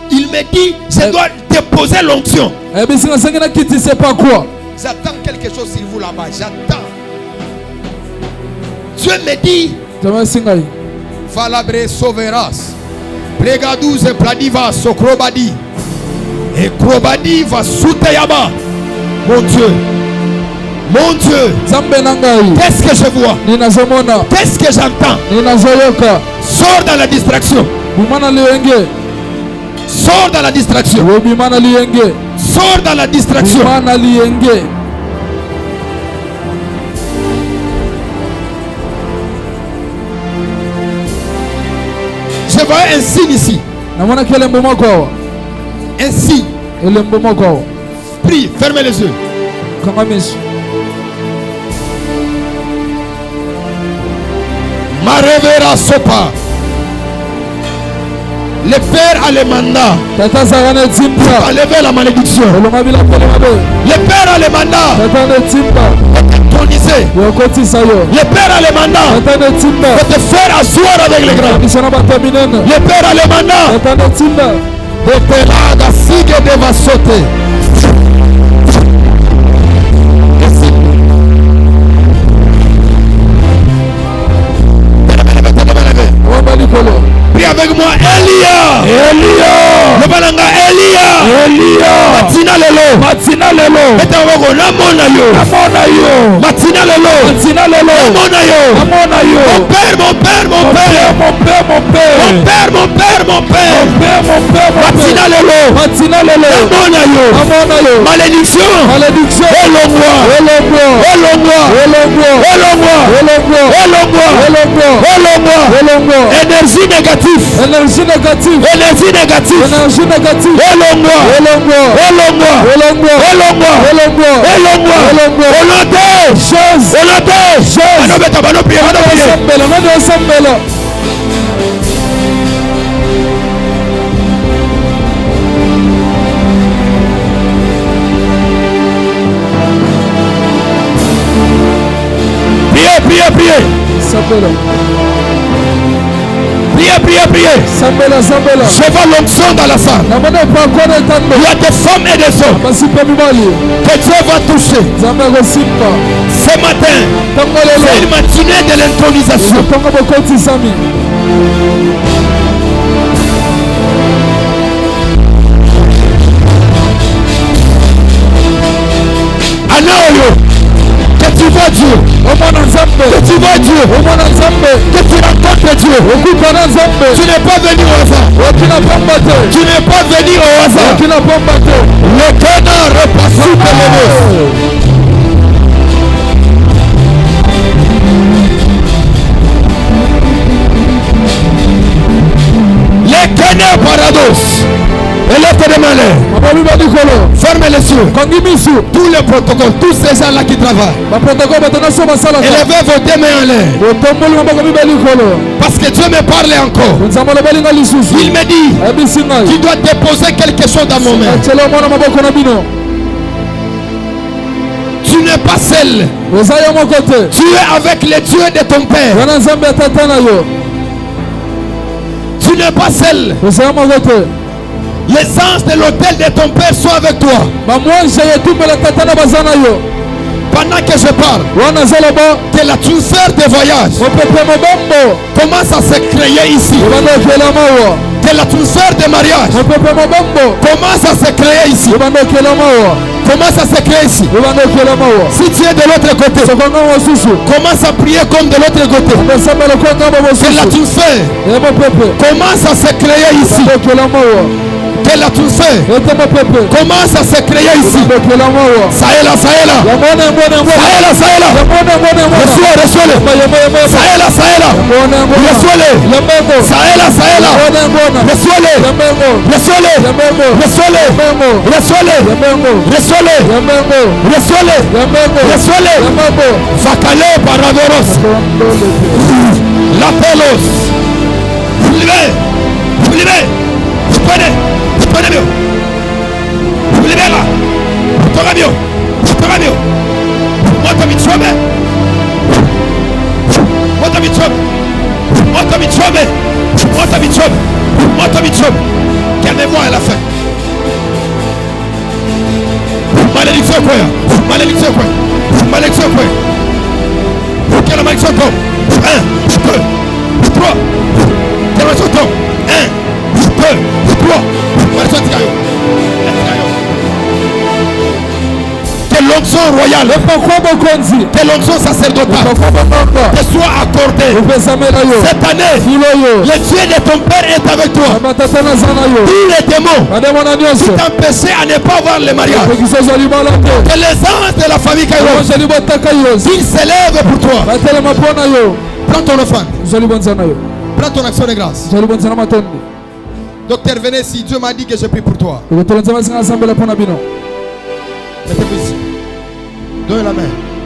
il me dit, je dois déposer l'onction. J'attends quelque chose sur vous là-bas. J'attends. Dieu me dit, Falabre sauveras. Pregadouze pladiva sokrobadi. Et krobadi va souteyaba. Mon Dieu. Mon Dieu. Qu'est-ce que je vois? Qu'est-ce que j'entends? Sors dans la distraction. Sors dans la distraction. Sors dans la distraction. Je vois un signe ici. Un signe. Prie, fermez les yeux. Marevera sopa. Le Père a le mandat pour enlever la malédiction. Le Père a le mandat pour t'introniser. Le Père a le mandat pour te faire asseoir avec les grands. Le Père a le mandat de te laga sigue de vasote. Prie avec moi, Elia. Le balanga Elia. Matina lelo. Eta wako namona yo. Matina lelo. Namona yo. Mon père. Matina lelo. Namona yo. Malédiction. Elongwa. Énergie négative. Priez. Priez. Je vois l'onction dans la salle. Il y a des femmes et des hommes que Dieu va toucher. Ce matin, c'est une matinée de l'intronisation. Anaoyo. Que tu vois Dieu, que tu vois Dieu, que tu rencontres Dieu. Tu n'es pas venu au hasard. Tu n'es pas venu au hasard. Le canard repasse sous tes les canards paradoxes. Élève tes mains. Ferme les yeux. Tous les protocoles, tous ces gens-là qui travaillent. Élevez vos deux mains en l'air. Parce que Dieu me parle encore. Il me dit, tu dois déposer quelque chose dans mon main. Tu n'es pas seul. Tu es avec les dieux de ton père. Tu n'es pas seul. Les anges de l'autel de ton père sont avec toi. Pendant que je parle, que l'atmosphère de voyage commence à se créer ici. Que l'atmosphère de mariage commence à se créer ici. Commence à se créer ici. Si tu es de l'autre côté, commence à prier comme de l'autre côté. Que l'atmosphère commence à se créer ici. Que l'atmosphère commence à se créer ici. Ça est là. Reçois-le. Ça est là. Reçois-le. Ça est là. Reçois-le. Facale paradoros. L'apelos. Pliez. Prenez mieux. Libera. Toka mieux. Moto michome. Calmez-moi à la fin. Malédiction quoi? Quelle malédiction tombe? 1, 2, 3. Quelle malédiction tombe? 1, 2, 3. Malédiction tiraillon. Quelle onction royale, quelle onction sacerdotale te soit accordée cette année. Le Dieu de ton père est avec toi. Tous les démons qui t'empêchaient à ne pas voir le mariage, que les anges de la famille Kairos qu'ils s'élèvent pour toi. Prends ton offrande. Prends ton action de grâce. Docteur, venez ici. Dieu m'a dit que je prie pour toi. Mettez-vous ici. Donne la main.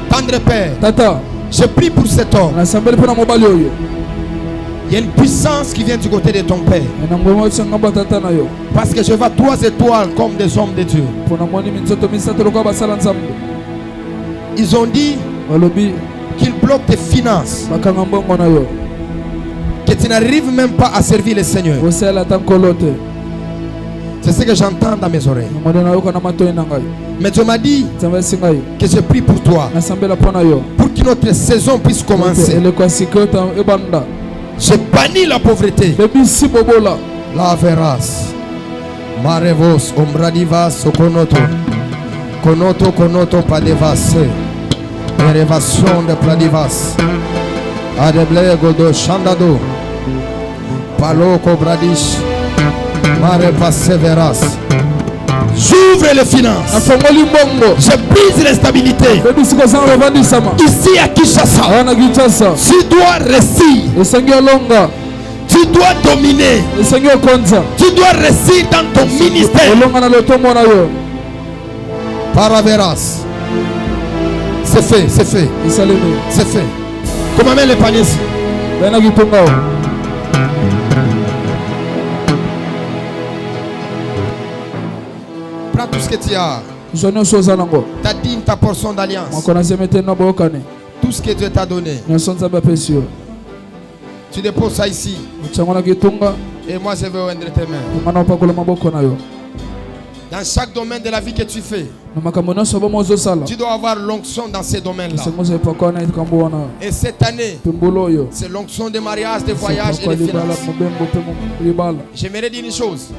Tendre Père, je prie pour cet homme. Il y a une puissance qui vient du côté de ton Père. Parce que je vois 3 étoiles comme des hommes de Dieu. Ils ont dit qu'ils bloquent tes finances, que tu n'arrives même pas à servir le Seigneur. C'est ce que j'entends dans mes oreilles. Mais Dieu m'a dit que je prie pour toi, pour que notre saison puisse commencer. Je bannis la pauvreté. La veras. Marevos, ombradivas, konoto, padevas. Élévation de pladivas. Adeblego chandado. Palo cobradish. Mare persévérance. J'ouvre les finances. Je brise l'instabilité. Ici à Kinshasa, tu dois réussir. Tu dois dominer. Tu dois réussir dans ton ministère. Paraveras. C'est fait. Comment amène les paniers ici? Prends tout ce que tu as. Ta dîme, ta portion d'alliance. Tout ce que Dieu t'a donné. Tu déposes ça ici. Et moi je veux rendre tes mains. Dans chaque domaine de la vie que tu fais, tu dois avoir l'onction dans ces domaines-là. Et cette année, c'est l'onction de mariage, de voyage et de finances. J'aimerais dire une chose.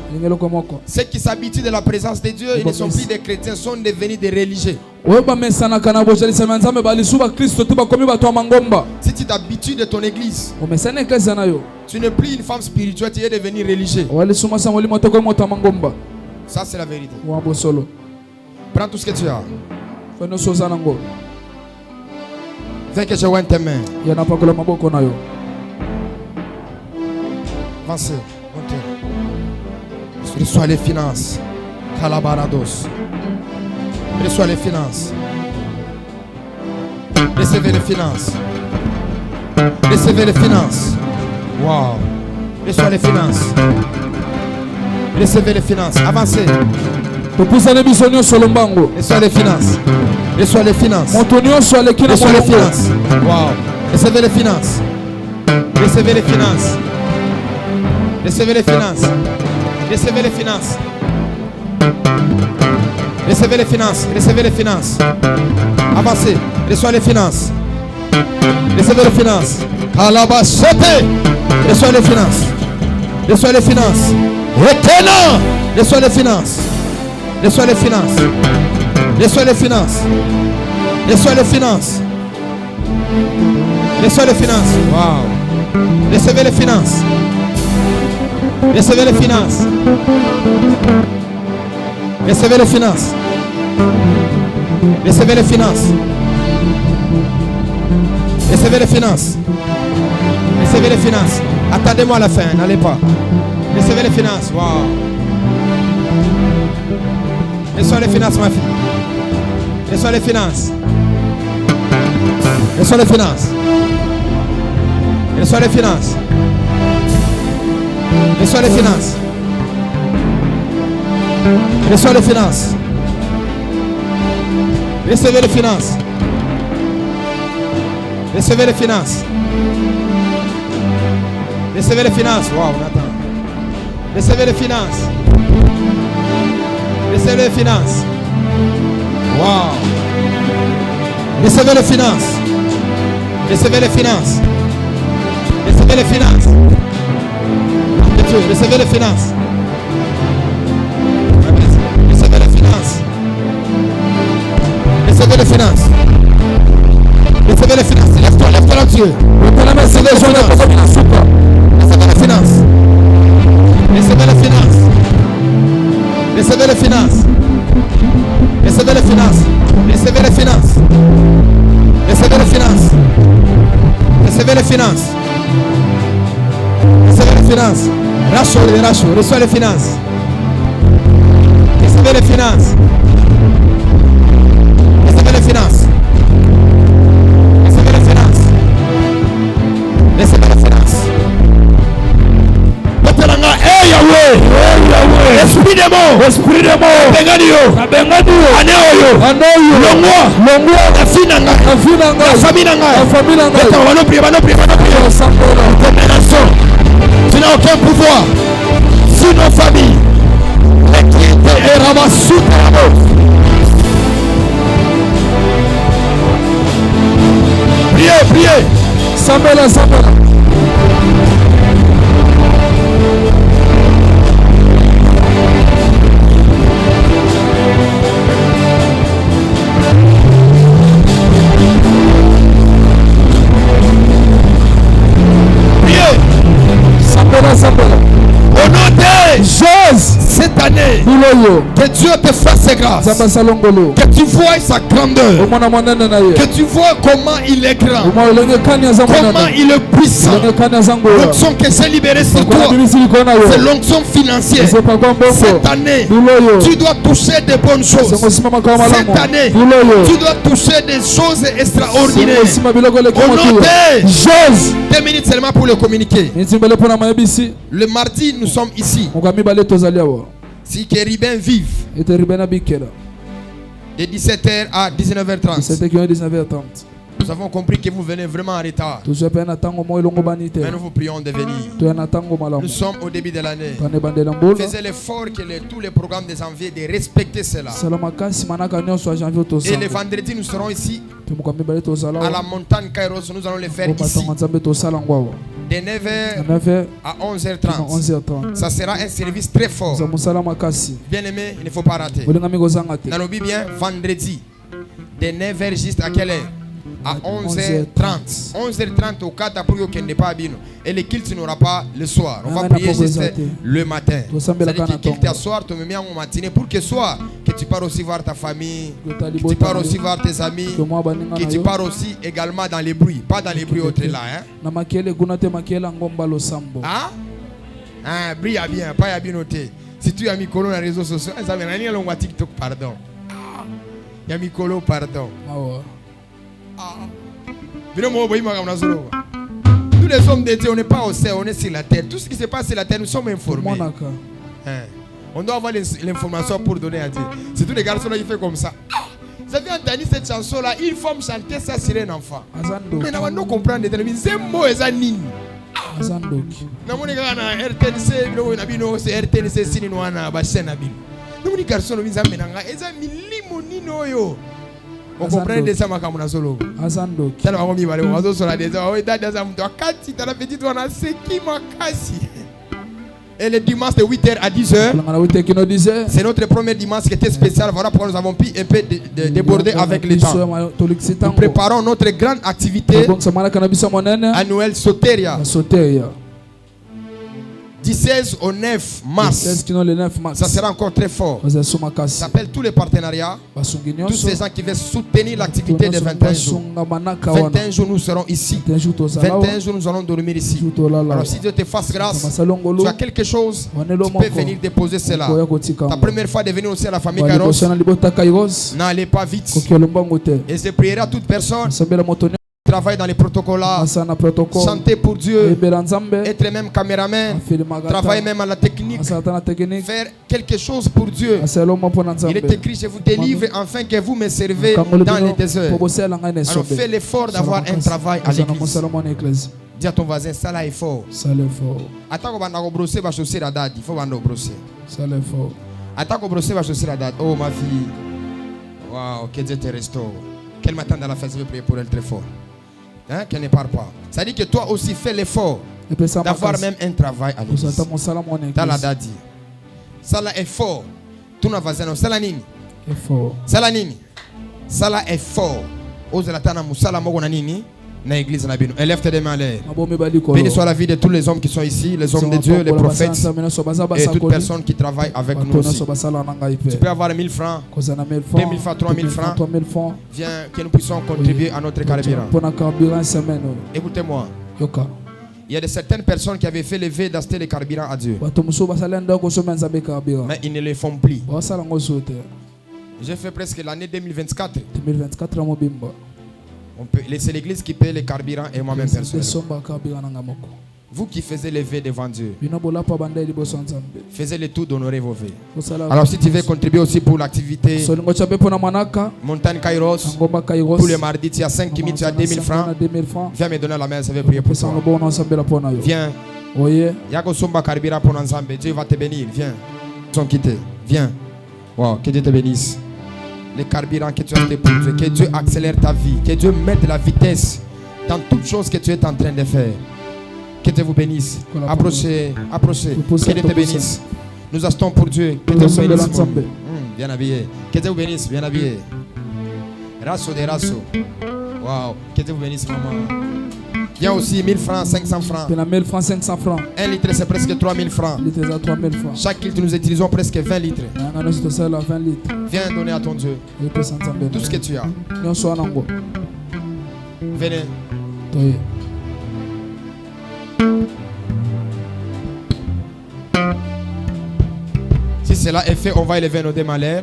Ceux qui s'habituent de la présence de Dieu, ils ne sont plus des chrétiens, sont devenus des religieux. Si tu t'habitues de ton église, tu n'es plus une femme spirituelle, tu es devenu religieux. Ça c'est la vérité. Prends tout ce que tu as. Viens que je vois tes mains. Avancez. Montez. Reçois les finances. Calabarados. Reçois les finances. Recevez les finances. Recevez les finances. Wow. Reçois les finances. Recevez les finances. Avancez. Reçois les finances. Reçois les finances. Reçois les finances. Wow. Recevez les finances. Recevez les finances. Recevez les finances. Recevez les finances. Recevez les finances. Recevez les finances. Avancez. Reçois les finances. Recevez les finances. Alabasete. Reçois les finances. Reçois les finances. Retenant. Reçois les finances. Reçois les finances. Reçois les finances. Reçois les finances. Reçois les finances. Wow. Recevez les finances. Recevez les finances. Recevez les finances. Recevez les finances. Recevez les finances. Recevez les finances. Attendez-moi à la fin, n'allez pas. Recevez les finances. Wow. Reçois les finances, ma fille. Reçois les finances. Reçois les finances. Reçois les finances. Reçois les finances. Reçois les finances. Recevez les finances. Recevez les finances. Recevez les finances. Wow, Nathan. Recevez les finances. Recevez les finances. Wow. Recevez les finances. Recevez les finances. Recevez les finances. Recevez les finances. Recevez les finances. Recevez les finances. Recevez les finances. Lève-toi là-dessus. Recevez les finances. Recevez les finances. Recevez les finances. Recevez les finances. Recevez les finances. Recevez les finances. Recevez les finances. Recevez les finances. Recevez les finances. Racho. Reçois les finances. Recevez les finances. Recevez les finances. Recevez les finances. Recevez les finances. Hey Yahweh. Esprit de mort. Benganio. Aneoyo. Longwa. La famille nanga. Tu n'as aucun pouvoir sur nos familles. Et Ramassou. Priez. Sambela. Au nom de Jésus, cette année, que Dieu te fasse grâce, que tu vois sa grandeur, que tu vois comment il est grand, comment il est puissant. L'onction qui s'est libérée sur toi, c'est l'onction financière. Cette année, tu dois toucher des bonnes choses. Cette année, tu dois toucher des choses extraordinaires. Au nom de Jésus, 2 minutes seulement pour le communiquer. Le mardi, nous sommes ici. Si Kérubin vive de 17h à 19h30. Nous avons compris que vous venez vraiment en retard. Mais nous vous prions de venir. Nous sommes au début de l'année. Faisez l'effort que tous les programmes des janvier de respecter cela. Et le vendredi, nous serons ici à la montagne Kairos. Nous allons le faire ici. De 9h à 11h30. Ça sera un service très fort. Bien aimé, il ne faut pas rater. Nalobi bien, vendredi, de 9h juste à quelle heure? À 11h30. 11h30 au cas pour que n'est pas bien. Et le culte n'aura pas le soir. On va prier juste le matin. C'est-à-dire que le culte à soir, tu me mets en matinée pour que soir, que tu pars aussi voir ta famille, que tu pars aussi voir tes amis, que tu pars aussi également dans les bruits. Pas dans les bruits autres là. Hein? Brille bien, pas bien noté. Si tu as mis Colo dans les réseaux sociaux, ça veut dire que TikTok, pardon. Il y a mis Colo, pardon. Tous les hommes de Dieu, on n'est pas au ciel, on est sur la terre. Tout ce qui se passe sur la terre, nous sommes informés. On doit avoir l'information pour donner à Dieu. C'est tous les garçons là qui font comme ça. Vous avez entendu cette chanson là, il faut me chanter ça sur un enfant. Mais nous devons comprendre c'est mot et ça nini. Nous avons na RTNC, nous avons RTNC sinino na ba chaîne na bino. Nous les garçons nous avons menanga, eza milimo nino yo. On comprend de ça makamuna solo. Azando. Tala ba komi bale wazo sola déjà. O dada za mtu akati tala petite wana seki makasi. Et le dimanche de 8h à 10h. C'est notre premier dimanche qui était spécial. Voilà pourquoi nous avons pu un peu déborder avec le temps. Nous préparons notre grande activité annuelle Soteria. 16 au 9 mars. Ça sera encore très fort. Ça s'appelle tous les partenariats. Tous ces gens qui veulent soutenir l'activité de 21 jours. 21 jours nous serons ici. 21 jours nous allons dormir ici. Alors si Dieu te fasse grâce, tu as quelque chose, tu peux venir déposer cela. Ta première fois de venir aussi à la famille Kairos, n'allez pas vite. Et je prierai à toute personne travaillent dans les protocoles, asana protocole chanter pour Dieu, ebela nzambe être même caméraman, travailler même à la technique, asata na technique faire quelque chose pour Dieu. aselo mo pona Il nzambe est écrit, je vous délivre afin que vous me servez dans les déserts. Alors fais l'effort d'avoir un travail à l'église. Dis à ton voisin, ça là est fort. Attends qu'on va brosser, va chausser la date. Il faut brosser. Attends qu'on brosser, va chausser la date. Oh ma fille. Waouh, que Dieu te restaure. Quel matin dans la fête, je vais prier pour elle très fort. Hein? Qu'elle ne part pas. Ça dit que toi aussi fais l'effort d'avoir même un travail à l'église. Dans la date. Ça là est fort. Tout n'a pas ça là nini. Ça là nini. Ça là est fort. Ose la tana musala mogo na nini. Élève tes mains en l'air. Béni soit la vie de tous les hommes qui sont ici, les hommes de Dieu, les prophètes et toute personne qui travaille avec nous aussi. Tu peux avoir 1000 francs, 2000 francs, 3000 francs. Viens, que nous puissions contribuer à notre carburant. Écoutez-moi. Il y a de certaines personnes qui avaient fait le vœu d'acheter le carburant à Dieu. Mais ils ne le font plus. J'ai fait presque l'année 2024. C'est l'église qui paye les carburants et moi-même personnellement. Vous qui faisiez les vœux devant Dieu, faisiez le tout d'honorer vos vœux. Alors si tu veux contribuer aussi pour l'activité Montagne Kairos, tous les mardis tu as 5 000, tu as 2000 francs. Viens me donner la main, ça veut prier pour toi. Viens. Dieu va te bénir. Viens. Sans quitter. Viens. Wow, que Dieu te bénisse. Les carburants que tu as acheté pour Dieu, que Dieu accélère ta vie, que Dieu mette de la vitesse dans toutes choses que tu es en train de faire. Que Dieu vous bénisse. Approchez, approchez. Que Dieu te bénisse. Nous achetons pour Dieu. Que Dieu vous bénisse. Bien habillé. Que Dieu vous bénisse. Bien habillé. Rasso des rassos. Wow. Que Dieu vous bénisse, maman. Viens aussi 1000 francs, 500 francs. 1000 francs, 500 francs. 1 litre c'est presque 3000 francs. Chaque litre nous utilisons presque 20 litres. Viens donner à ton Dieu tout ce que tu as. Venez. Si cela est fait, on va élever nos deux malheurs.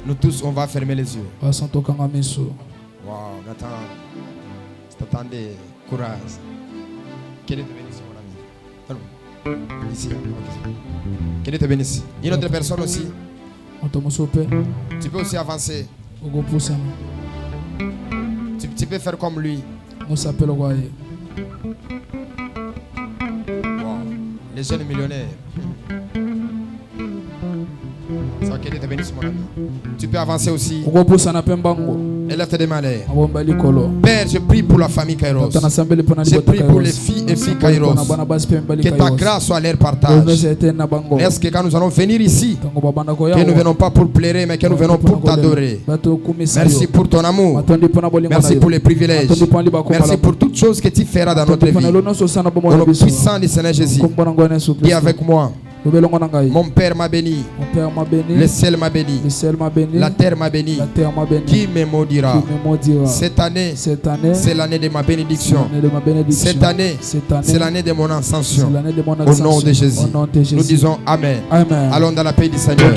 Nous tous, on va fermer les yeux. Wow, Nathan. Attendez, courage. Que Dieu te bénisse, mon ami. Ici. Que Dieu te bénisse. Une autre personne aussi. Tu peux aussi avancer. Tu peux faire comme lui. Wow. Les jeunes millionnaires. Ça, que Dieu te bénisse, mon ami. Tu peux avancer aussi. Élève tes mains. Père, je prie pour la famille Kairos. Je prie pour les filles et filles Kairos. Que ta grâce soit leur partage. Est-ce que quand nous allons venir ici, que nous ne venons pas pour pleurer, mais que nous venons pour t'adorer. Merci pour ton amour. Merci pour les privilèges. Merci pour toutes choses que tu feras dans notre vie. Au nom puissant du Seigneur Jésus. Dis avec moi. Mon Père m'a béni. Le ciel m'a béni. La terre m'a béni. Qui me maudira? Cette année, c'est l'année de ma bénédiction. Cette année, c'est l'année de mon ascension. Au nom de Jésus. Nous disons Amen. Allons dans la paix du Seigneur.